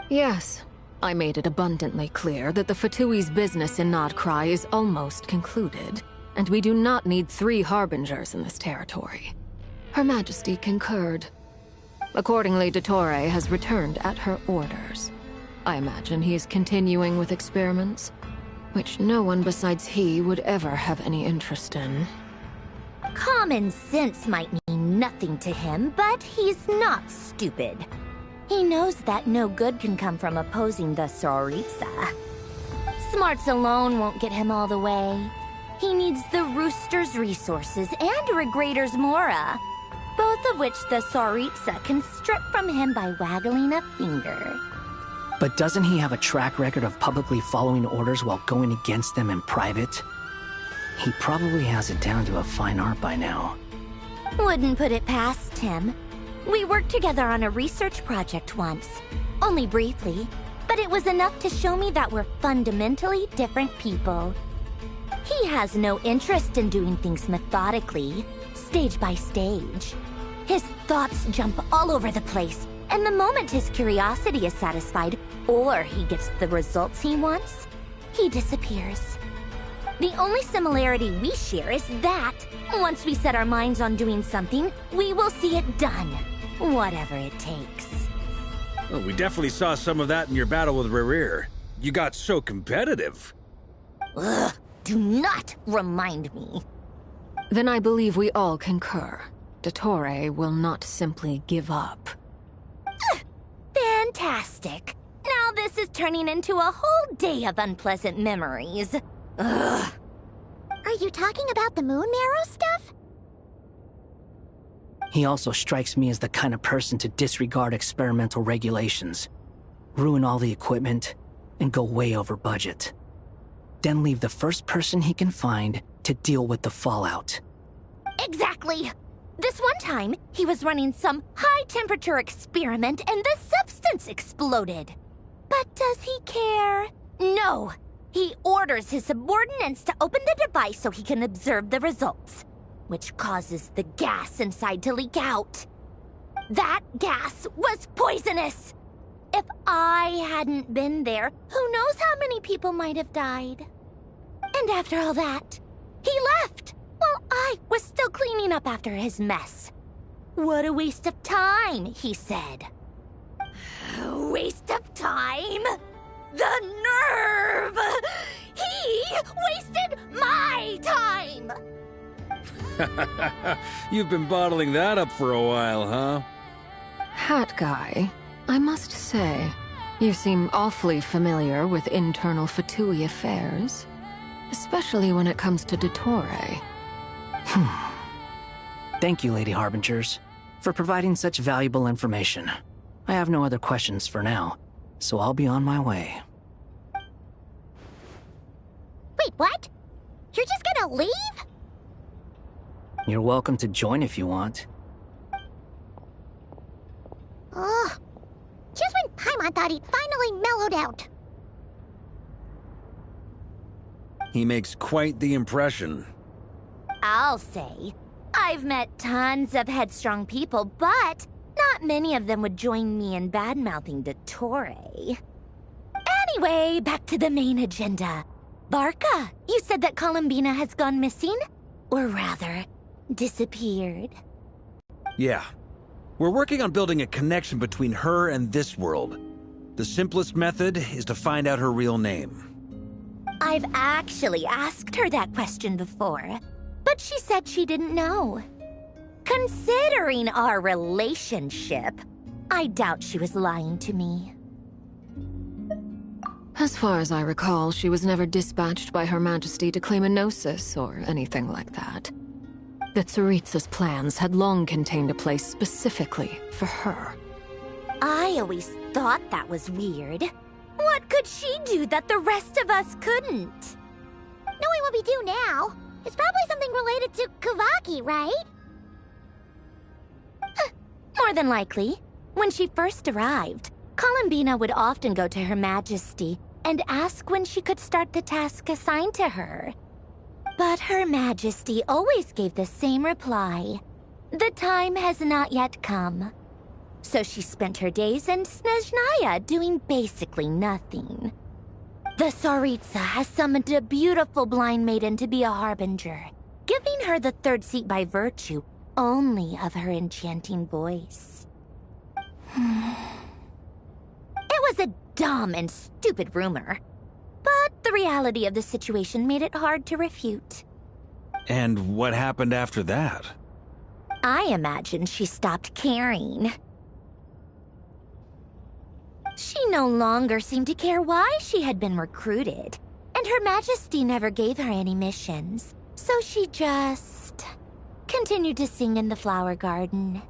Yes. I made it abundantly clear that the Fatui's business in Nodcry is almost concluded, and we do not need 3 harbingers in this territory. Her Majesty concurred. Accordingly, Dottore has returned at her orders. I imagine he is continuing with experiments, which no one besides he would ever have any interest in. Common sense might mean nothing to him, but he's not stupid. He knows that no good can come from opposing the Tsaritsa. Smarts alone won't get him all the way. He needs the Rooster's resources and Regrator's Mora. both of which the Tsaritsa can strip from him by waggling a finger. But doesn't he have a track record of publicly following orders while going against them in private? He probably has it down to a fine art by now. Wouldn't put it past him. We worked together on a research project once. Only briefly, but it was enough to show me that we're fundamentally different people. He has no interest in doing things methodically, stage by stage. His thoughts jump all over the place, and the moment his curiosity is satisfied, or he gets the results he wants, he disappears. The only similarity we share is that, once we set our minds on doing something, we will see it done, whatever it takes. Well, we definitely saw some of that in your battle with Rerir. You got so competitive. Ugh, do not remind me. Then I believe we all concur. Dottore will not simply give up. Fantastic. Now this is turning into a whole day of unpleasant memories. Ugh. Are you talking about the moon marrow stuff? He also strikes me as the kind of person to disregard experimental regulations, ruin all the equipment, and go way over budget. Then leave the first person he can find to deal with the fallout. Exactly. This one time, he was running some high-temperature experiment and the substance exploded. But does he care? No. He orders his subordinates to open the device so he can observe the results, which causes the gas inside to leak out. That gas was poisonous! If I hadn't been there, who knows how many people might have died. And after all that, he left while I was still cleaning up after his mess. What a waste of time, he said. Waste of time? The nerve! He wasted my time! You've been bottling that up for a while, huh? Hat guy, I must say, you seem awfully familiar with internal Fatui affairs. Especially when it comes to Dottore. Thank you, Lady Harbingers, for providing such valuable information. I have no other questions for now, so I'll be on my way. Wait, what? You're just gonna leave? You're welcome to join if you want. Ugh. Just when Paimon thought he'd finally mellowed out. He makes quite the impression. I'll say. I've met tons of headstrong people, but not many of them would join me in bad-mouthing Dottore. Anyway, back to the main agenda. Barca, you said that Columbina has gone missing? Or rather, disappeared. Yeah. We're working on building a connection between her and this world. The simplest method is to find out her real name. I've actually asked her that question before, but she said she didn't know. Considering our relationship, I doubt she was lying to me. As far as I recall, she was never dispatched by Her Majesty to claim a gnosis or anything like that. The Tsaritsa's plans had long contained a place specifically for her. I always thought that was weird. What could she do that the rest of us couldn't? Knowing what we do now, it's probably something related to Kavaki, right? More than likely. When she first arrived, Columbina would often go to Her Majesty and ask when she could start the task assigned to her. But Her Majesty always gave the same reply. The time has not yet come. So she spent her days in Snezhnaya doing basically nothing. The Tsaritsa has summoned a beautiful blind maiden to be a harbinger, giving her the third seat by virtue only of her enchanting voice. It was a dumb and stupid rumor, but the reality of the situation made it hard to refute. And what happened after that? I imagine she stopped caring. She no longer seemed to care why she had been recruited, and Her Majesty never gave her any missions, so she just continued to sing in the flower garden.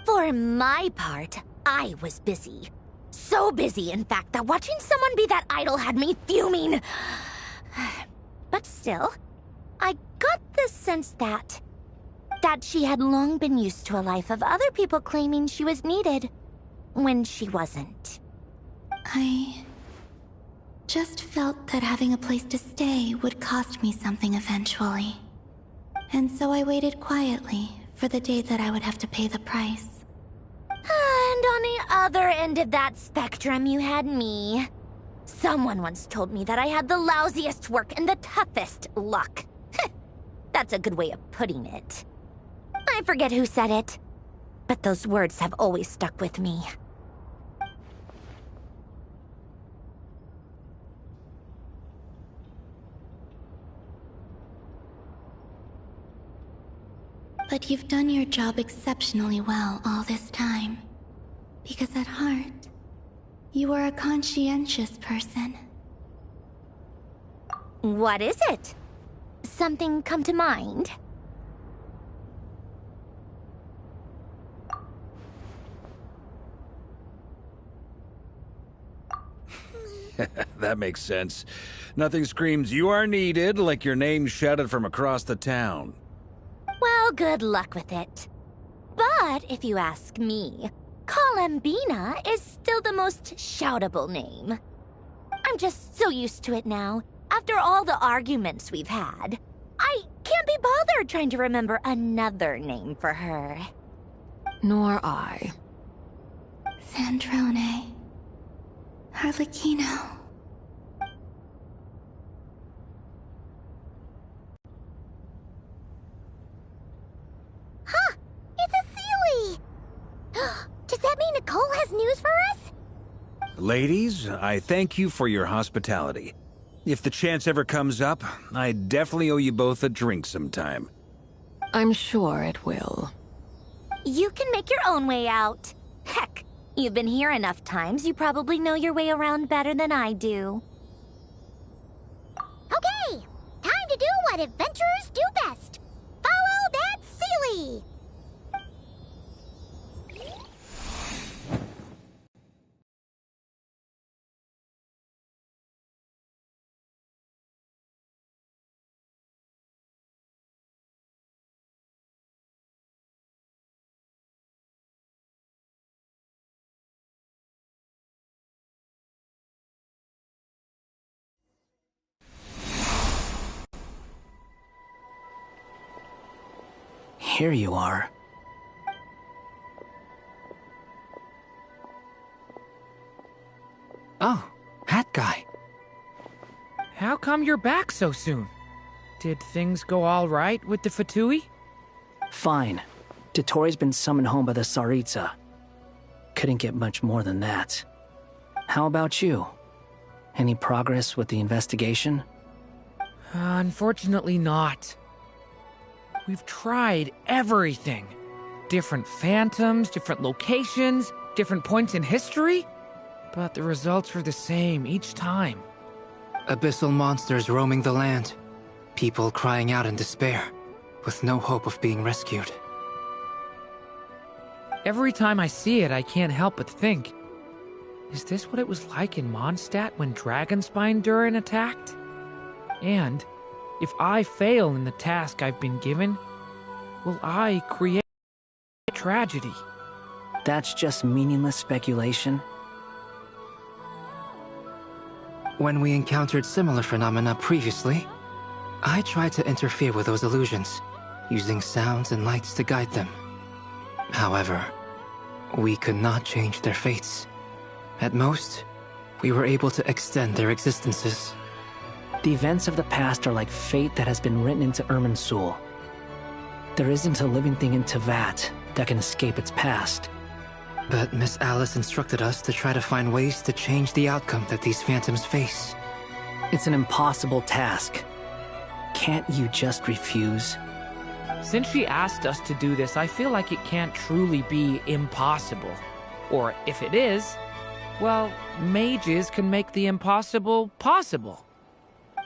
For my part, I was busy. So busy, in fact, that watching someone be that idol had me fuming. But still, I got the sense that she had long been used to a life of other people claiming she was needed when she wasn't. I just felt that having a place to stay would cost me something eventually. And so I waited quietly for the day that I would have to pay the price. And on the other end of that spectrum, you had me. Someone once told me that I had the lousiest work and the toughest luck. That's a good way of putting it. I forget who said it, but those words have always stuck with me. But you've done your job exceptionally well all this time. Because at heart, you are a conscientious person. What is it? Something come to mind? That makes sense. Nothing screams you are needed like your name shouted from across the town. Well, good luck with it. But if you ask me, Columbina is still the most shoutable name. I'm just so used to it now. After all the arguments we've had, I can't be bothered trying to remember another name for her. Nor I. Sandrone. Harlequino. Huh! It's a Seelie! Does that mean Nicole has news for us? Ladies, I thank you for your hospitality. If the chance ever comes up, I definitely owe you both a drink sometime. I'm sure it will. You can make your own way out. Heck, you've been here enough times, you probably know your way around better than I do. Okay! Time to do what adventurers do best. Follow that Seelie! Here you are. Oh, Hat Guy. How come you're back so soon? Did things go all right with the Fatui? Fine. Dotori's been summoned home by the Tsaritsa. Couldn't get much more than that. How about you? Any progress with the investigation? Unfortunately not. We've tried everything. Different phantoms, different locations, different points in history. But the results are the same each time. Abyssal monsters roaming the land. People crying out in despair, with no hope of being rescued. Every time I see it, I can't help but think, is this what it was like in Mondstadt when Dragonspine Durin attacked? And if I fail in the task I've been given, will I create a tragedy? That's just meaningless speculation. When we encountered similar phenomena previously, I tried to interfere with those illusions, using sounds and lights to guide them. However, we could not change their fates. At most, we were able to extend their existences. The events of the past are like fate that has been written into Irminsul. There isn't a living thing in Teyvat that can escape its past. But Miss Alice instructed us to try to find ways to change the outcome that these phantoms face. It's an impossible task. Can't you just refuse? Since she asked us to do this, I feel like it can't truly be impossible. Or if it is, well, mages can make the impossible possible.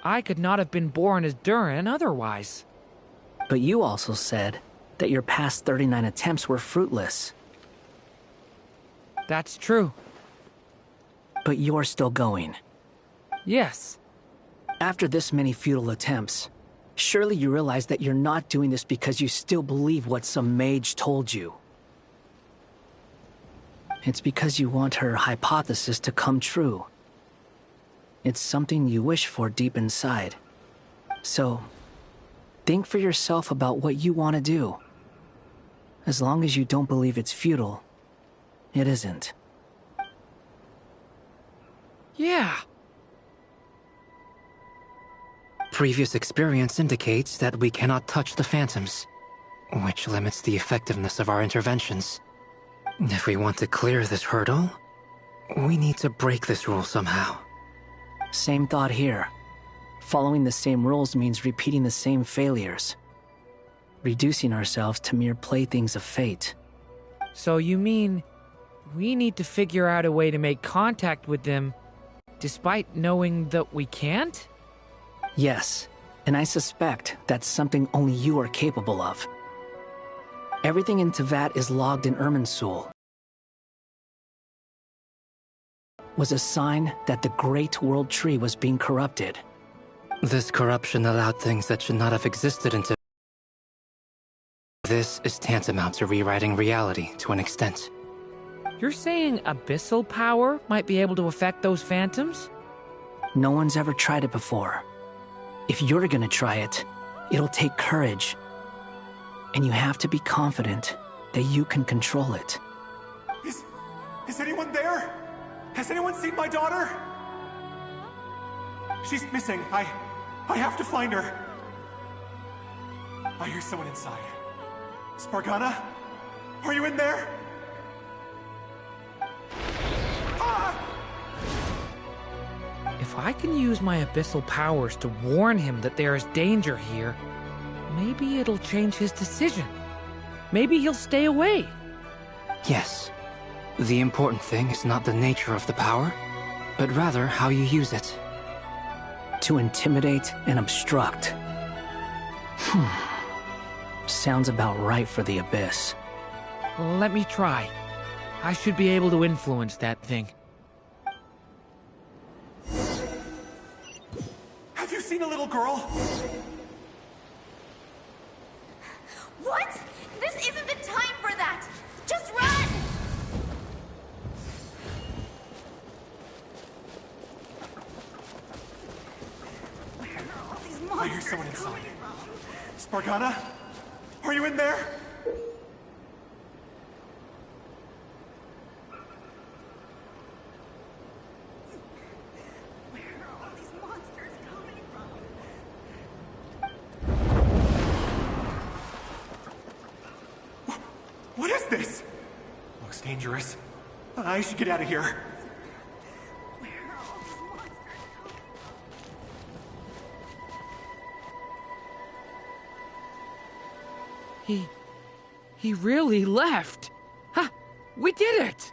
I could not have been born as Durin otherwise. But you also said that your past 39 attempts were fruitless. That's true. But you're still going. Yes. After this many futile attempts, surely you realize that you're not doing this because you still believe what some mage told you. It's because you want her hypothesis to come true. It's something you wish for deep inside. So, think for yourself about what you want to do. As long as you don't believe it's futile, it isn't. Yeah. Previous experience indicates that we cannot touch the phantoms, which limits the effectiveness of our interventions. If we want to clear this hurdle, we need to break this rule somehow. Same thought here. Following the same rules means repeating the same failures. Reducing ourselves to mere playthings of fate. So you mean we need to figure out a way to make contact with them despite knowing that we can't? Yes, and I suspect that's something only you are capable of. Everything in Teyvat is logged in Irminsul. Was a sign that the Great World Tree was being corrupted. This corruption allowed things that should not have existed into. This is tantamount to rewriting reality to an extent. You're saying abyssal power might be able to affect those phantoms? No one's ever tried it before. If you're gonna try it, it'll take courage. And you have to be confident that you can control it. Is anyone there? Has anyone seen my daughter? She's missing. I have to find her. I hear someone inside. Spargana? Are you in there? If I can use my abyssal powers to warn him that there is danger here, maybe it'll change his decision. Maybe he'll stay away. Yes. The important thing is not the nature of the power, but rather how you use it. To intimidate and obstruct. Sounds about right for the Abyss. Let me try. I should be able to influence that thing. Have you seen a little girl? What? This isn't the time for that! Just run! I hear someone inside. Spargana? Are you in there? What is this? Looks dangerous. I should get out of here. He really left. Ha! We did it!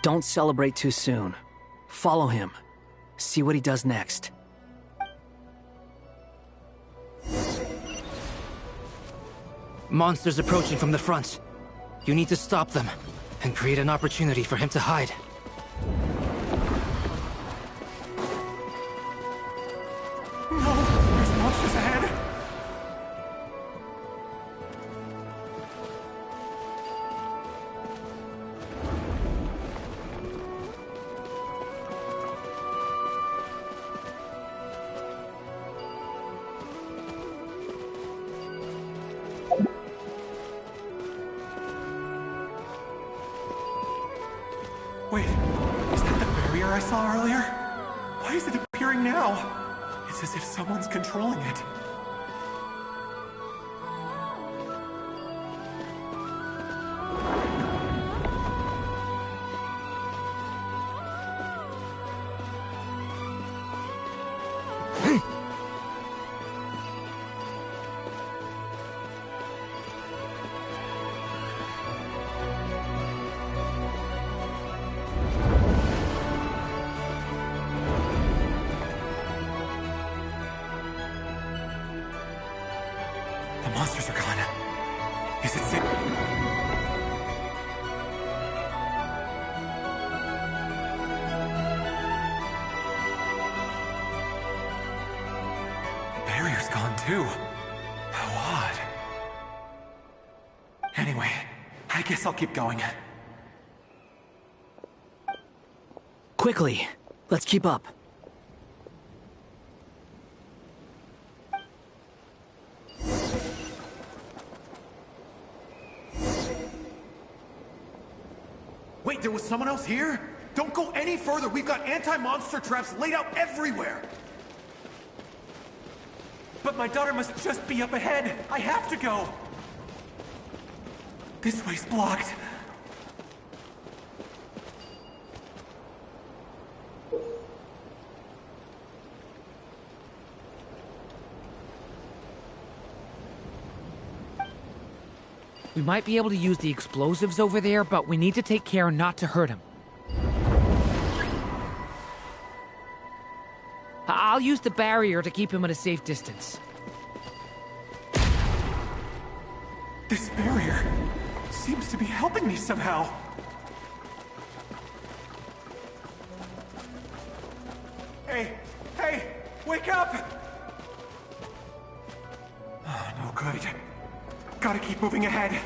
Don't celebrate too soon. Follow him. See what he does next. Monsters approaching from the front. You need to stop them and create an opportunity for him to hide. No! There's monsters ahead! Wait, is that the barrier I saw earlier? Why is it appearing now? It's as if someone's controlling it. The monsters are gone. Is it safe? The barrier's gone too. How odd. Anyway, I guess I'll keep going. Quickly, let's keep up. Wait, there was someone else here? Don't go any further. We've got anti-monster traps laid out everywhere. But my daughter must just be up ahead. I have to go. This way's blocked. We might be able to use the explosives over there, but we need to take care not to hurt him. I'll use the barrier to keep him at a safe distance. This barrier seems to be helping me somehow. Hey, wake up! Oh, no good. Gotta keep moving ahead.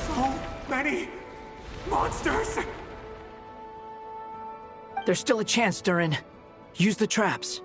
So many monsters! There's still a chance, Durin. Use the traps.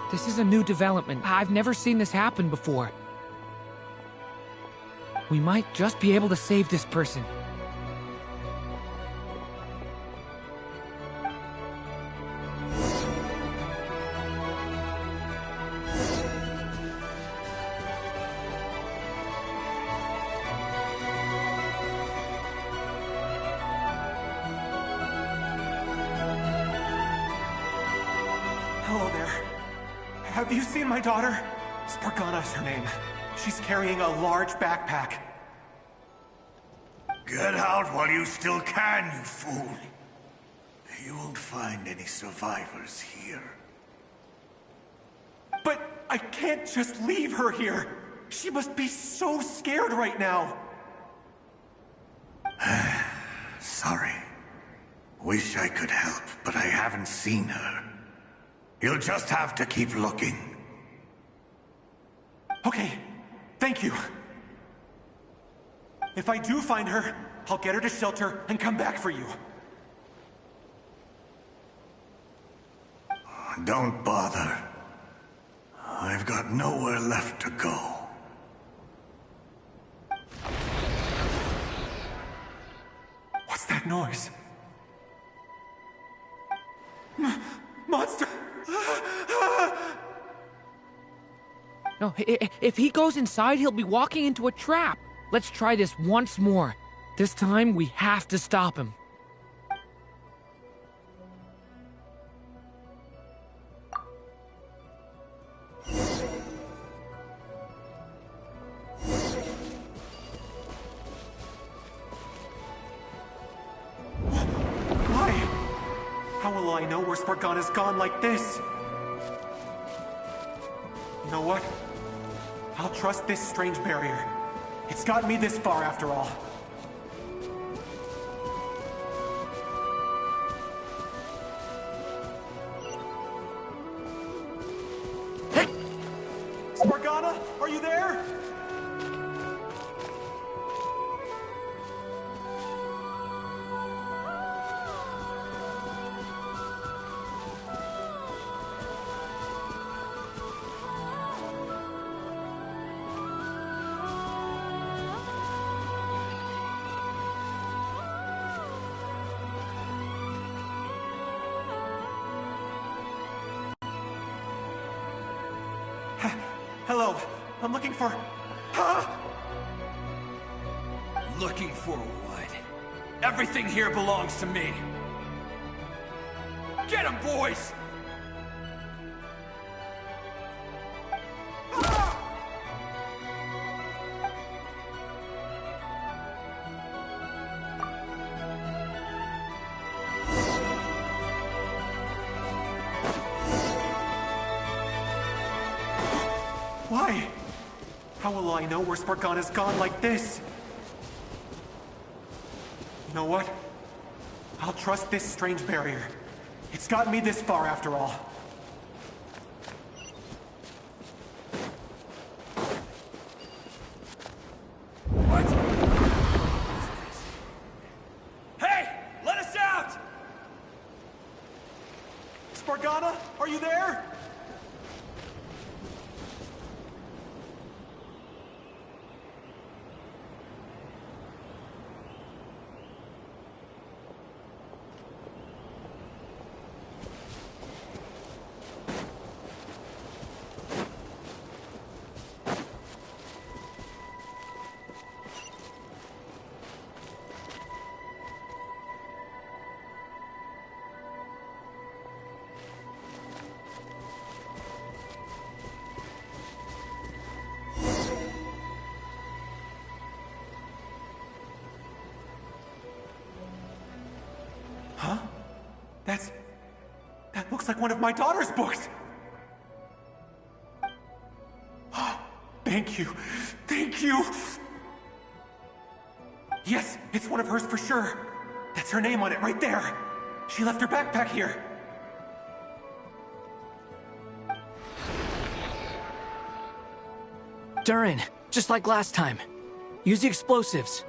This is a new development. I've never seen this happen before. We might just be able to save this person. Hello there. Have you seen my daughter? Spargana is her name. She's carrying a large backpack. Get out while you still can, you fool. You won't find any survivors here. But I can't just leave her here. She must be so scared right now. Sorry. Wish I could help, but I haven't seen her. You'll just have to keep looking. Okay, thank you. If I do find her, I'll get her to shelter and come back for you. Don't bother. I've got nowhere left to go. What's that noise? Monster! No, if he goes inside, he'll be walking into a trap. Let's try this once more. This time, we have to stop him. Why? How will I know where Spargana's gone like this? You know what? I'll trust this strange barrier. It's got me this far after all. Hey! Spargana, are you there? Hello. I'm looking for... Huh? Looking for what? Everything here belongs to me. Get him, boys! Why? How will I know where Spargana's gone like this? You know what? I'll trust this strange barrier. It's gotten me this far after all. What? Hey! Let us out! Spargana, are you there? Huh? That looks like one of my daughter's books! Thank you. Thank you! Yes, it's one of hers for sure. That's her name on it right there. She left her backpack here. Durin, just like last time. Use the explosives.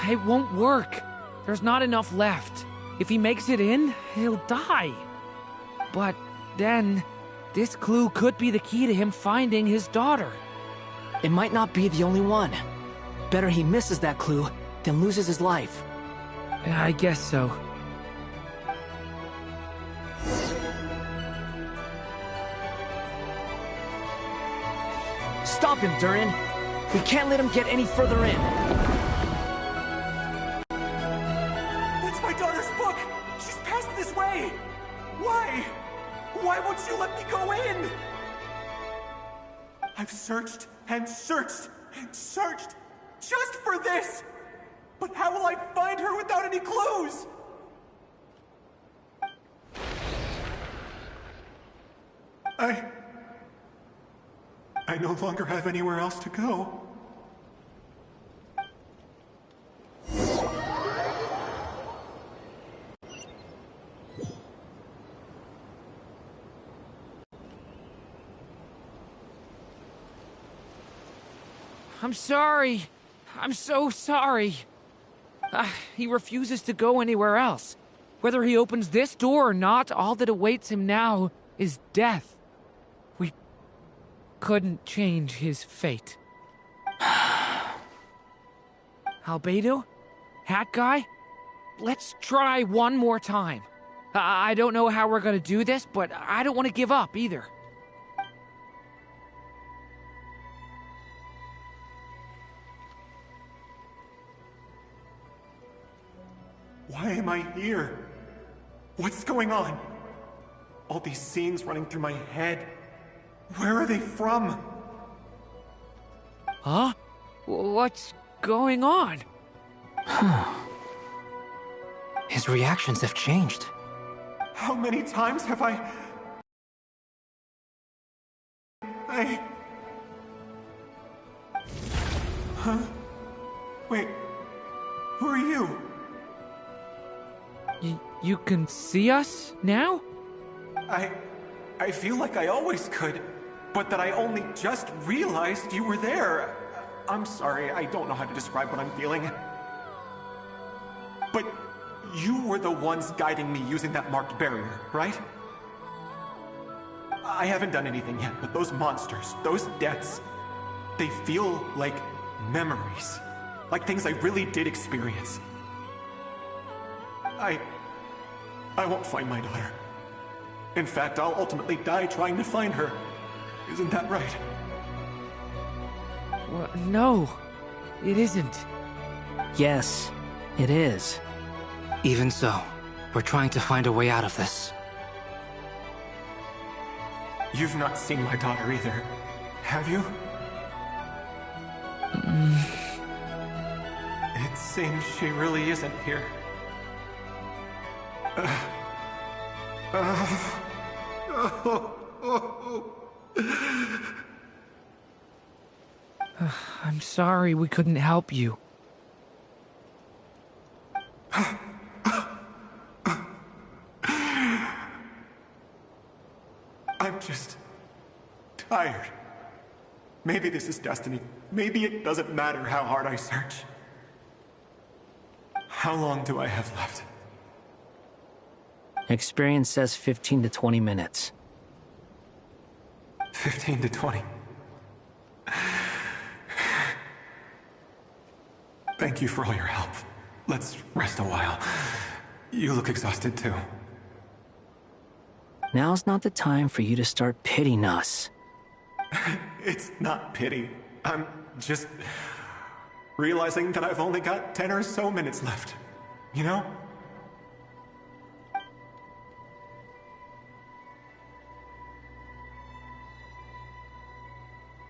It won't work. There's not enough left. If he makes it in, he'll die. But then, this clue could be the key to him finding his daughter. It might not be the only one. Better he misses that clue than loses his life. I guess so. Stop him, Durin. We can't let him get any further in. It's my daughter's book! She's passed this way! Why? Why won't you let me go in? I've searched and searched and searched just for this! But how will I find her without any clues? I no longer have anywhere else to go. I'm sorry. I'm so sorry. He refuses to go anywhere else. Whether he opens this door or not, all that awaits him now is death. We couldn't change his fate. Albedo? Hat Guy? Let's try one more time. I don't know how we're gonna do this, but I don't want to give up either. Why am I here? What's going on? All these scenes running through my head. Where are they from? Huh? What's going on? His reactions have changed. How many times have I... Huh? Wait, who are you? You can see us now? I feel like I always could, but that I only just realized you were there. I'm sorry, I don't know how to describe what I'm feeling. But you were the ones guiding me using that marked barrier, right? I haven't done anything yet, but those monsters, those deaths, they feel like memories. Like things I really did experience. I won't find my daughter. In fact, I'll ultimately die trying to find her. Isn't that right? Well, no, it isn't. Yes, it is. Even so, we're trying to find a way out of this. You've not seen my daughter either, have you? It seems she really isn't here. I'm sorry we couldn't help you. I'm just tired. Maybe this is destiny. Maybe it doesn't matter how hard I search. How long do I have left? Experience says 15 to 20 minutes. 15 to 20. Thank you for all your help. Let's rest a while. You look exhausted too. Now's not the time for you to start pitying us. It's not pity. I'm just realizing that I've only got 10 or so minutes left. You know?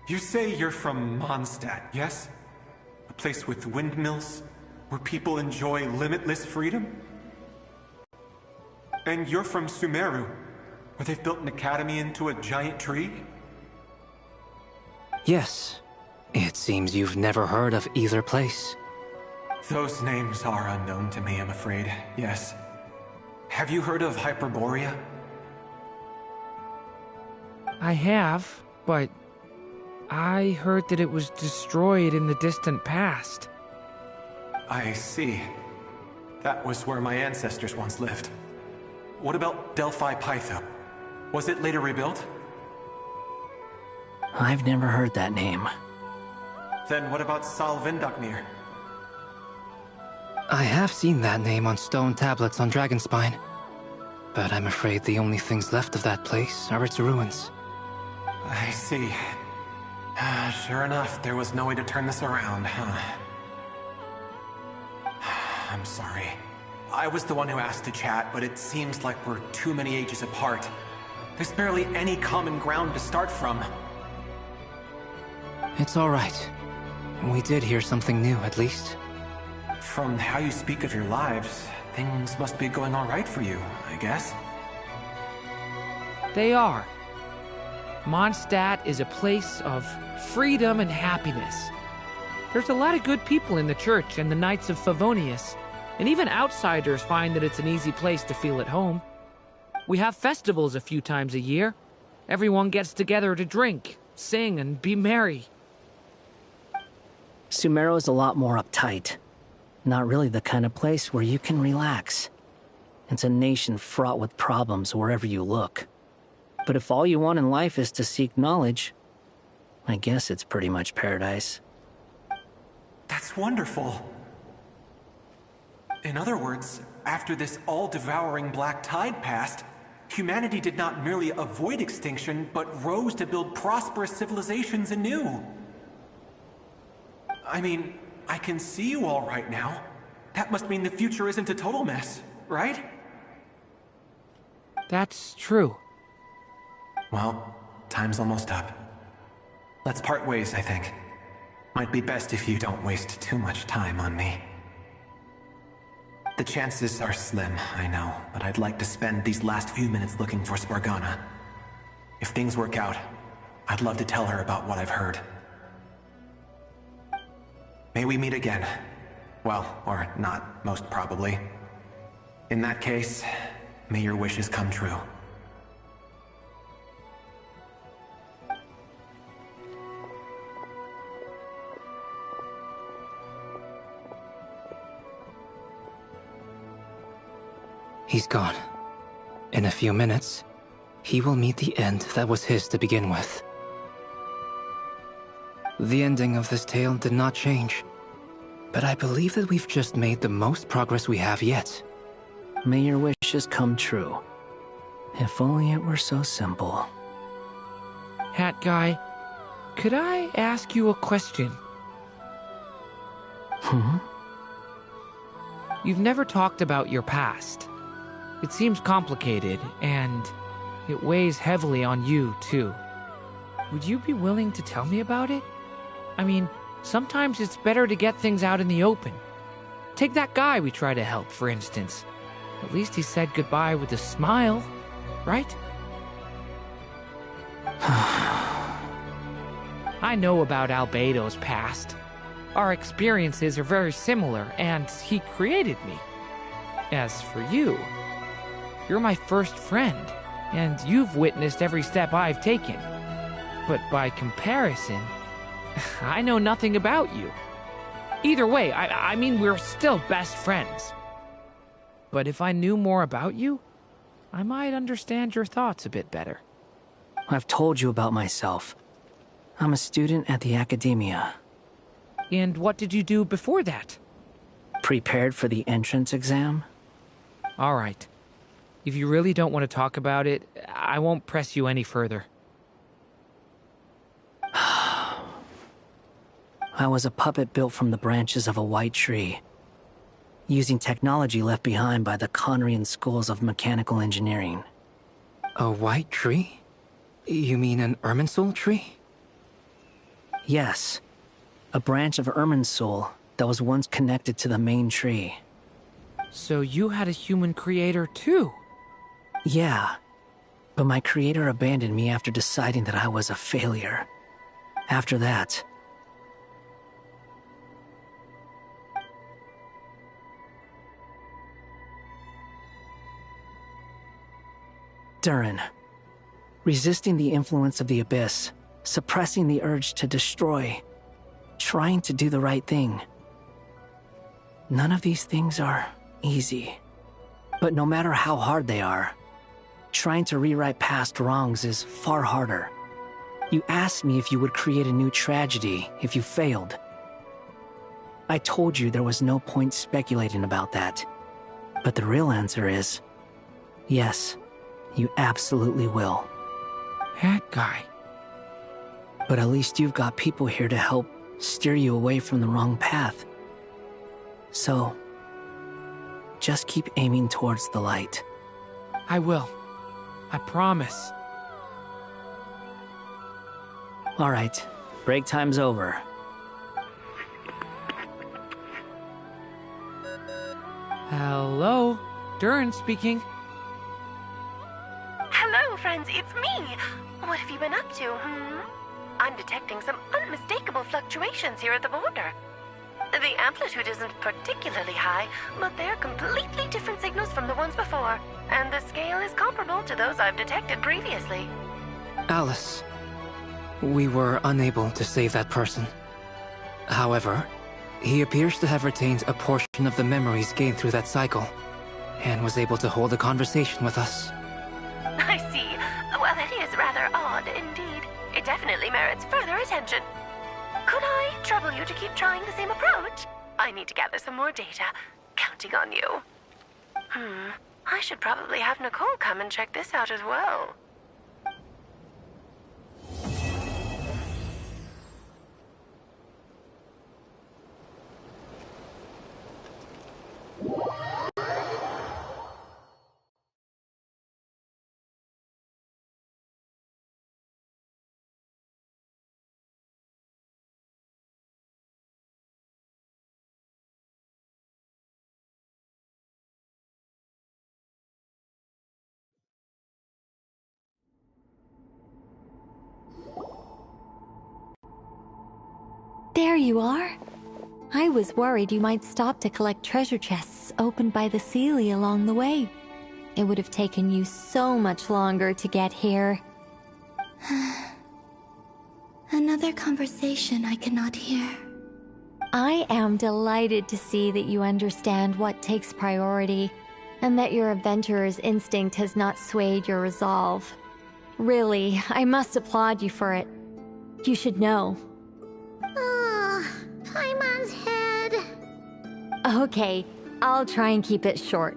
You say you're from Mondstadt, yes? A place with windmills, where people enjoy limitless freedom? And you're from Sumeru, where they've built an academy into a giant tree? Yes. It seems you've never heard of either place. Those names are unknown to me, I'm afraid, yes. Have you heard of Hyperborea? I have, but I heard that it was destroyed in the distant past. I see. That was where my ancestors once lived. What about Delphi Pytho? Was it later rebuilt? I've never heard that name. Then what about Sal Vindaknir? I have seen that name on stone tablets on Dragonspine. But I'm afraid the only things left of that place are its ruins. I see. Sure enough, there was no way to turn this around, huh? I'm sorry. I was the one who asked to chat, but it seems like we're too many ages apart. There's barely any common ground to start from. It's all right. We did hear something new, at least. From how you speak of your lives, things must be going all right for you, I guess. They are. Mondstadt is a place of freedom and happiness. There's a lot of good people in the church and the Knights of Favonius, and even outsiders find that it's an easy place to feel at home. We have festivals a few times a year. Everyone gets together to drink, sing, and be merry. Sumeru is a lot more uptight. Not really the kind of place where you can relax. It's a nation fraught with problems wherever you look. But if all you want in life is to seek knowledge, I guess it's pretty much paradise. That's wonderful. In other words, after this all-devouring black tide passed, humanity did not merely avoid extinction, but rose to build prosperous civilizations anew. I mean, I can see you all right now. That must mean the future isn't a total mess, right? That's true. Well, time's almost up. Let's part ways, I think. Might be best if you don't waste too much time on me. The chances are slim, I know, but I'd like to spend these last few minutes looking for Spargana. If things work out, I'd love to tell her about what I've heard. May we meet again. Well, or not, most probably. In that case, may your wishes come true. He's gone. In a few minutes, he will meet the end that was his to begin with. The ending of this tale did not change, but I believe that we've just made the most progress we have yet. May your wishes come true. If only it were so simple. Hat Guy, could I ask you a question? You've never talked about your past. It seems complicated, and it weighs heavily on you, too. Would you be willing to tell me about it? I mean, sometimes it's better to get things out in the open. Take that guy we try to help, for instance. At least he said goodbye with a smile, right? I know about Albedo's past. Our experiences are very similar, and he created me. As for you, you're my first friend, and you've witnessed every step I've taken. But by comparison, I know nothing about you. Either way, I mean, we're still best friends. But if I knew more about you, I might understand your thoughts a bit better. I've told you about myself. I'm a student at the Academia. And what did you do before that? Prepared for the entrance exam? All right. If you really don't want to talk about it, I won't press you any further. I was a puppet built from the branches of a white tree, using technology left behind by the Conrian schools of mechanical engineering. A white tree? You mean an Irminsul tree? Yes. A branch of Irminsul that was once connected to the main tree. So you had a human creator too? Yeah. But my creator abandoned me after deciding that I was a failure. After that... Durin. Resisting the influence of the Abyss, suppressing the urge to destroy, trying to do the right thing. None of these things are easy. But no matter how hard they are, trying to rewrite past wrongs is far harder. You asked me if you would create a new tragedy if you failed. I told you there was no point speculating about that. But the real answer is, yes, you absolutely will. Hat Guy. But at least you've got people here to help steer you away from the wrong path. So, just keep aiming towards the light. I will. I promise. All right, break time's over. Hello, Durin speaking. Hello, friends, it's me. What have you been up to, I'm detecting some unmistakable fluctuations here at the border. The amplitude isn't particularly high, but they're completely different signals from the ones before, and the scale is comparable to those I've detected previously. Alice, we were unable to save that person. However, he appears to have retained a portion of the memories gained through that cycle, and was able to hold a conversation with us. I see. Well, that is rather odd indeed. It definitely merits further attention. Could I trouble you to keep trying the same approach? I need to gather some more data. Counting on you. I should probably have Nicole come and check this out as well. There you are. I was worried you might stop to collect treasure chests opened by the Seelie along the way. It would have taken you so much longer to get here. Another conversation I cannot hear. I am delighted to see that you understand what takes priority. and that your adventurer's instinct has not swayed your resolve. Really, I must applaud you for it. You should know. Paimon's head. Okay, I'll try and keep it short.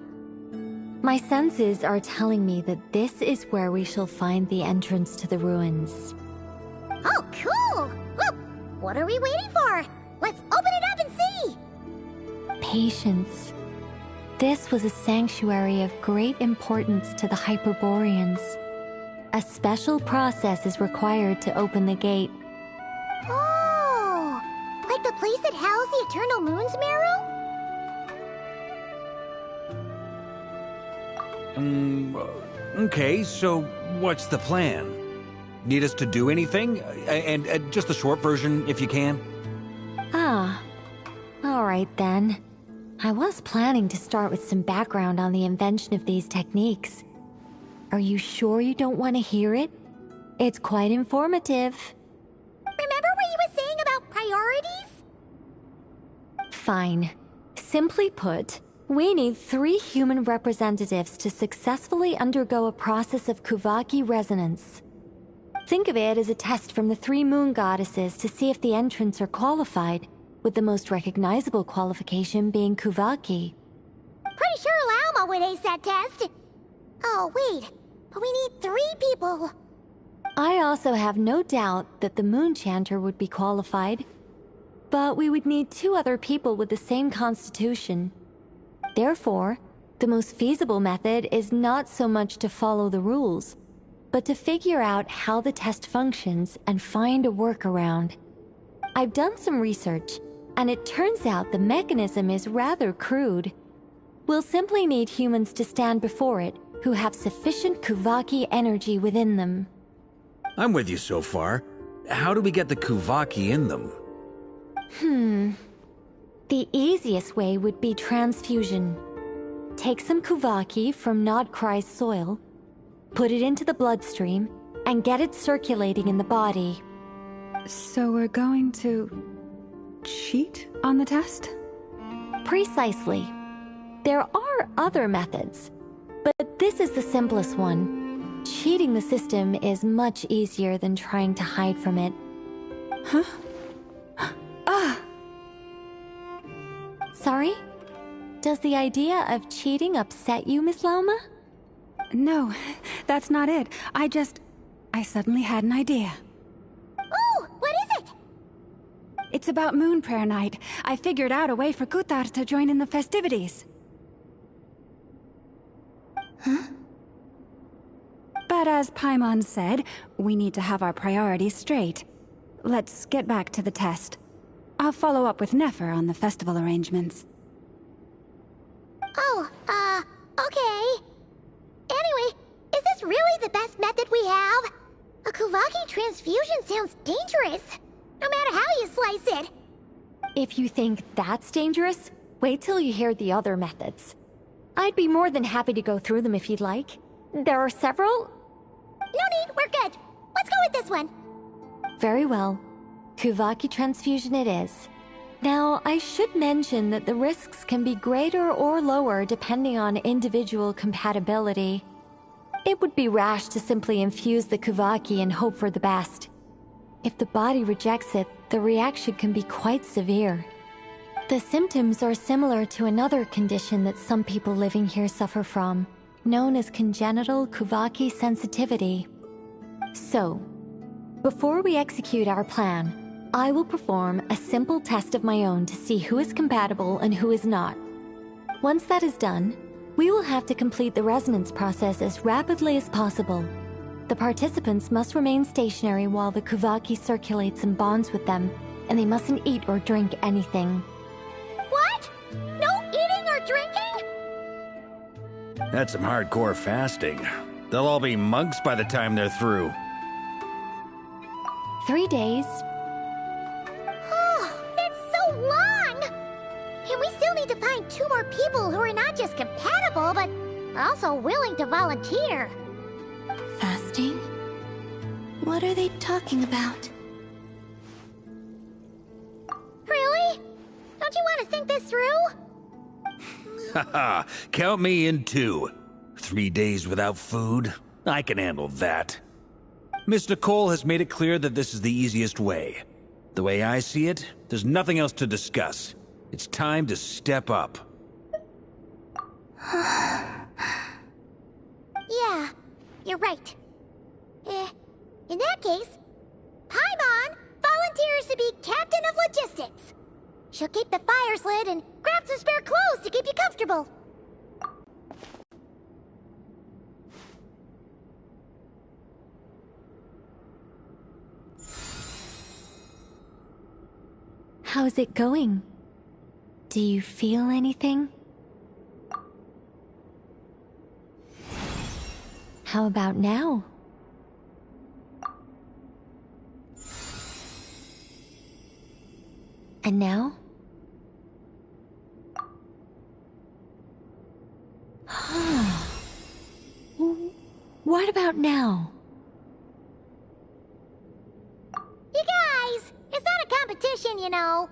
My senses are telling me that this is where we shall find the entrance to the ruins. Oh, cool! Well, what are we waiting for? Let's open it up and see! Patience. This was a sanctuary of great importance to the Hyperboreans. A special process is required to open the gate. Oh! Like the place that housed the Eternal Moon's Marrow? Okay, so what's the plan? Need us to do anything? And just the short version, if you can. Ah. Alright then. I was planning to start with some background on the invention of these techniques. Are you sure you don't want to hear it? It's quite informative. Remember what you were saying about priorities? Fine. Simply put, we need 3 human representatives to successfully undergo a process of Kuvaki resonance. Think of it as a test from the 3 moon goddesses to see if the entrants are qualified, with the most recognizable qualification being Kuvaki. Pretty sure Lauma would ace that test. Oh, wait. But we need 3 people. I also have no doubt that the Moon Chanter would be qualified. But we would need 2 other people with the same constitution. Therefore, the most feasible method is not so much to follow the rules, but to figure out how the test functions and find a workaround. I've done some research, and it turns out the mechanism is rather crude. We'll simply need humans to stand before it who have sufficient Kuvaki energy within them. I'm with you so far. How do we get the Kuvaki in them? The easiest way would be transfusion. Take some Kuvaki from Nodcry's soil, put it into the bloodstream, and get it circulating in the body. So we're going to cheat on the test? Precisely. There are other methods, but this is the simplest one. Cheating the system is much easier than trying to hide from it. Huh? Ah! Sorry? Does the idea of cheating upset you, Miss Lauma? No, that's not it. I suddenly had an idea. Oh, what is it? It's about Moon Prayer Night. I figured out a way for Kuthar to join in the festivities. Huh? But as Paimon said, we need to have our priorities straight. Let's get back to the test. I'll follow up with Nefer on the festival arrangements. Oh, okay. Anyway, is this really the best method we have? A Kuvaki transfusion sounds dangerous, no matter how you slice it. If you think that's dangerous, wait till you hear the other methods. I'd be more than happy to go through them if you'd like. There are several. No need, we're good. Let's go with this one. Very well. Kuvaki transfusion it is. Now, I should mention that the risks can be greater or lower depending on individual compatibility. It would be rash to simply infuse the Kuvaki and hope for the best. If the body rejects it, the reaction can be quite severe. The symptoms are similar to another condition that some people living here suffer from, known as congenital Kuvaki sensitivity. So, before we execute our plan, I will perform a simple test of my own to see who is compatible and who is not. Once that is done, we will have to complete the resonance process as rapidly as possible. The participants must remain stationary while the Kuvaki circulates and bonds with them, and they mustn't eat or drink anything. What? No eating or drinking? That's some hardcore fasting. They'll all be monks by the time they're through. 3 days. Oh, it's so long! And we still need to find 2 more people who are not just compatible, but also willing to volunteer. Fasting? What are they talking about? Really? Don't you want to think this through? Haha, count me in too. 3 days without food? I can handle that. Miss Nicole has made it clear that this is the easiest way. The way I see it, there's nothing else to discuss. It's time to step up. Yeah, you're right. In that case, Paimon volunteers to be Captain of Logistics. She'll keep the fires lit and grab some spare clothes to keep you comfortable. How's it going? Do you feel anything? How about now? And now? What about now? You guys, it's not a competition, you know.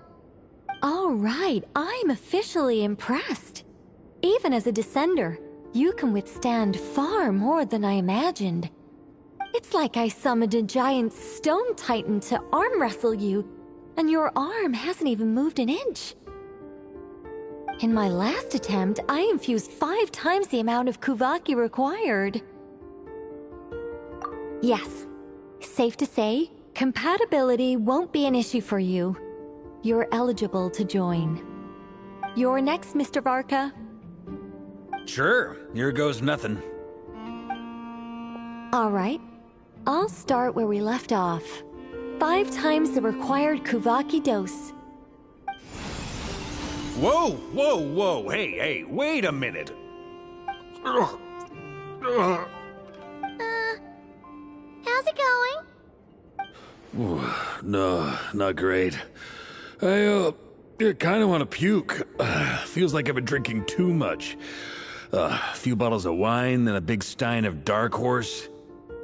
All right, I'm officially impressed. Even as a descender, you can withstand far more than I imagined. It's like I summoned a giant stone titan to arm wrestle you, and your arm hasn't even moved an inch. In my last attempt, I infused 5 times the amount of Kuvaki required. Yes, safe to say, compatibility won't be an issue for you. You're eligible to join. You're next, Mr. Varka. Sure, here goes nothing. All right, I'll start where we left off. 5 times the required Kuvaki dose. Whoa, whoa, whoa, hey, wait a minute. How's it going? No, not great. I kind of want to puke. Feels like I've been drinking too much. A few bottles of wine, then a big stein of Dark Horse.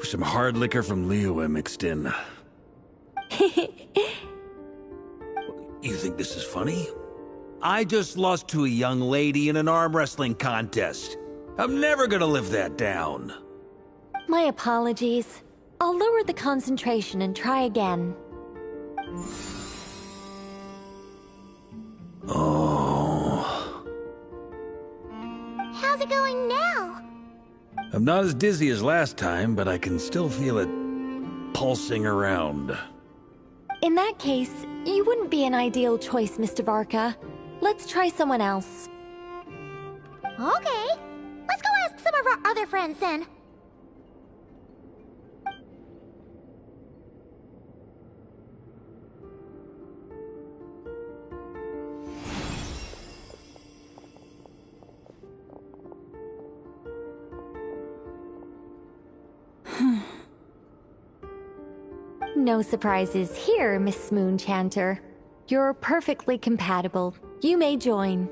Some hard liquor from Liyue mixed in. You think this is funny? I just lost to a young lady in an arm wrestling contest. I'm never gonna live that down. My apologies. I'll lower the concentration and try again. Oh. How's it going now? I'm not as dizzy as last time, but I can still feel it pulsing around. In that case, you wouldn't be an ideal choice, Mr. Varka. Let's try someone else. Okay, let's go ask some of our other friends then. No surprises here, Miss Moonchanter. You're perfectly compatible. You may join.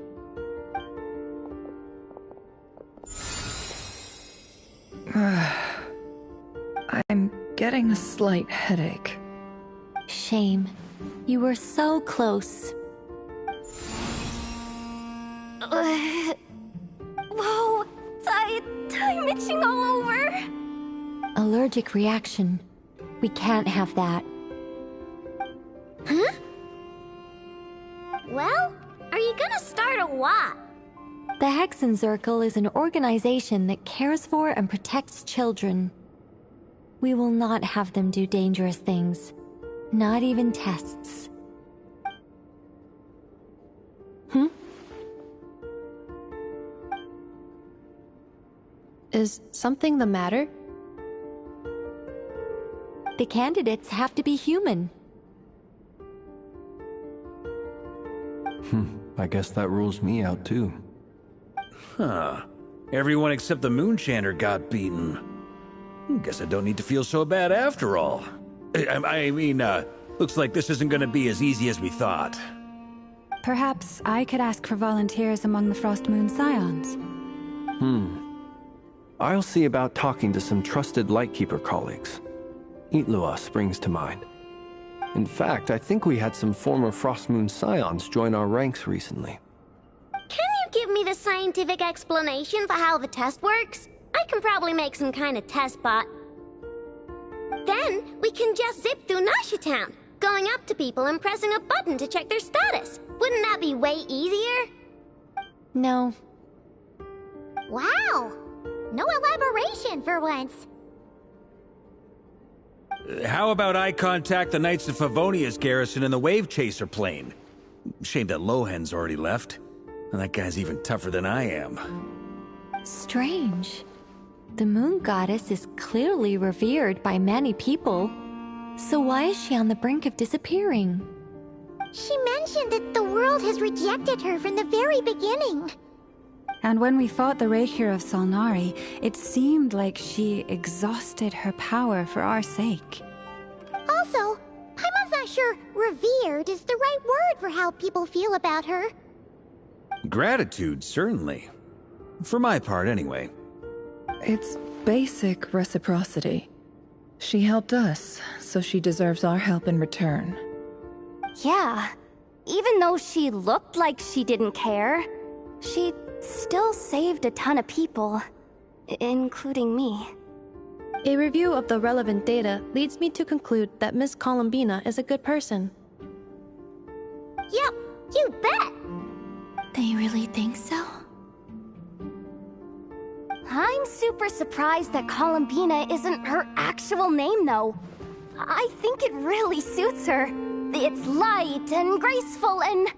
I'm getting a slight headache. Shame. You were so close. Whoa! I'm itching all over! Allergic reaction. We can't have that. Huh? Well, are you gonna start a what? The Hexenzirkel is an organization that cares for and protects children. We will not have them do dangerous things. Not even tests. Is something the matter? The candidates have to be human. I guess that rules me out too. Huh. Everyone except the Moonchanter got beaten. Guess I don't need to feel so bad after all. I mean, looks like this isn't gonna be as easy as we thought. Perhaps I could ask for volunteers among the Frost Moon Scions. I'll see about talking to some trusted Lightkeeper colleagues. Itlua springs to mind. In fact, I think we had some former Frost Moon Scions join our ranks recently. Can you give me the scientific explanation for how the test works? I can probably make some kind of test bot. Then we can just zip through Nasha Town, going up to people and pressing a button to check their status. Wouldn't that be way easier? No. Wow! No elaboration for once. How about I contact the Knights of Favonia's garrison in the Wave Chaser plane? Shame that Lohan's already left. And that guy's even tougher than I am. Strange. The moon goddess is clearly revered by many people. So why is she on the brink of disappearing? She mentioned that the world has rejected her from the very beginning. And when we fought the Rakhir of Salnari, it seemed like she exhausted her power for our sake. Also, Paimon's not sure revered is the right word for how people feel about her. Gratitude, certainly. For my part, anyway. It's basic reciprocity. She helped us, so she deserves our help in return. Yeah. Even though she looked like she didn't care, she still saved a ton of people, including me. A review of the relevant data leads me to conclude that Miss Columbina is a good person. Yep, you bet! They really think so? I'm super surprised that Columbina isn't her actual name, though. I think it really suits her. It's light and graceful and...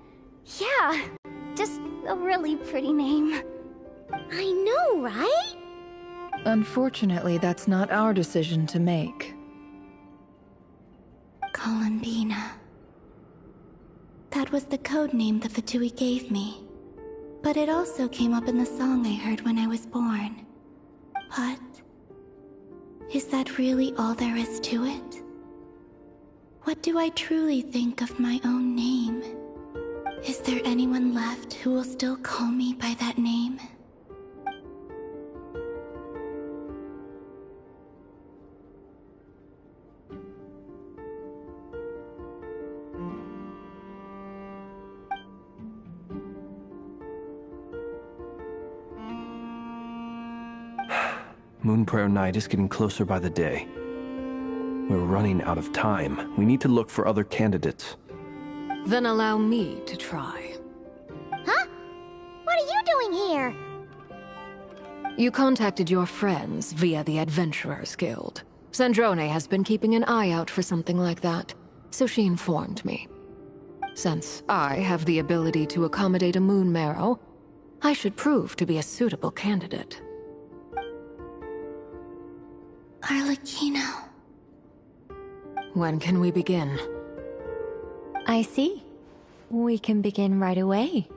yeah, just a really pretty name. I know, right? Unfortunately, that's not our decision to make. Columbina. That was the code name the Fatui gave me. But it also came up in the song I heard when I was born. But... is that really all there is to it? What do I truly think of my own name? Is there anyone left who will still call me by that name? Moonprayer Night is getting closer by the day. We're running out of time. We need to look for other candidates. Then allow me to try. Huh? What are you doing here? You contacted your friends via the Adventurers Guild. Sandrone has been keeping an eye out for something like that, so she informed me. Since I have the ability to accommodate a moon marrow, I should prove to be a suitable candidate. Arlecchino. When can we begin? I see. We can begin right away.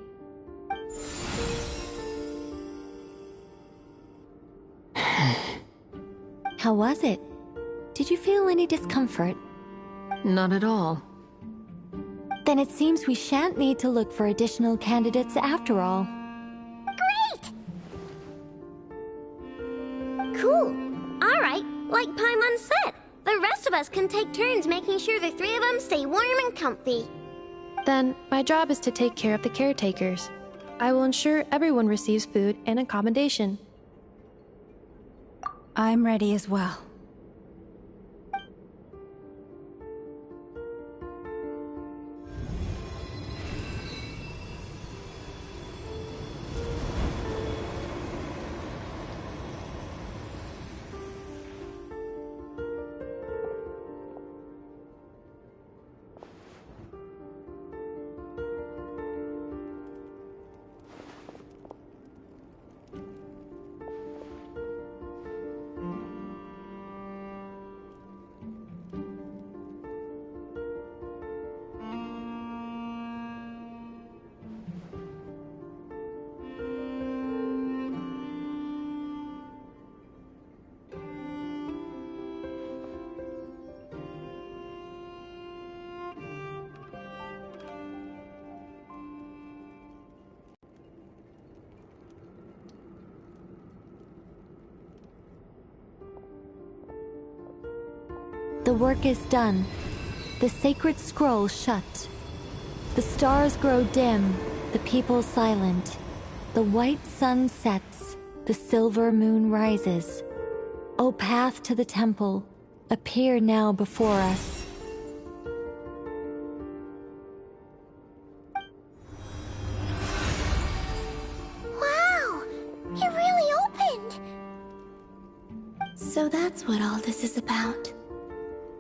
How was it? Did you feel any discomfort? Not at all. Then it seems we shan't need to look for additional candidates after all. Great! Cool. Alright, like Paimon said, the rest of us can take turns making sure the three of them stay warm and comfy. Then, my job is to take care of the caretakers. I will ensure everyone receives food and accommodation. I'm ready as well. The work is done. The sacred scroll shut. The stars grow dim, the people silent. The white sun sets, the silver moon rises. O path to the temple, appear now before us. Wow! It really opened! So that's what all this is about.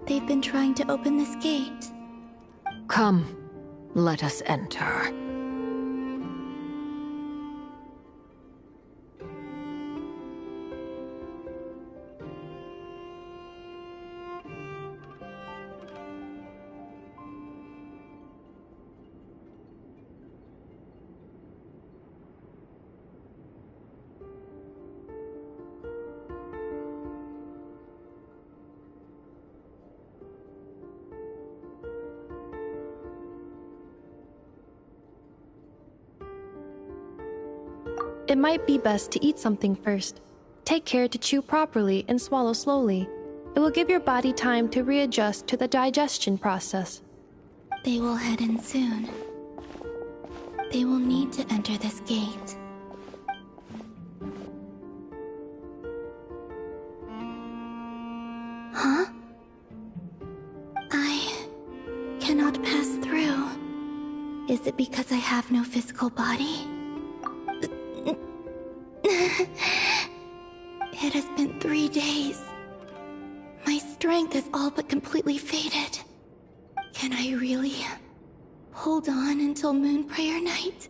They've been trying to open this gate. Come, let us enter. It might be best to eat something first. Take care to chew properly and swallow slowly. It will give your body time to readjust to the digestion process. They will head in soon. They will need to enter this gate. Huh? I cannot pass through. Is it because I have no physical body? It has been 3 days. My strength is all but completely faded. Can I really hold on until Moon Prayer Night?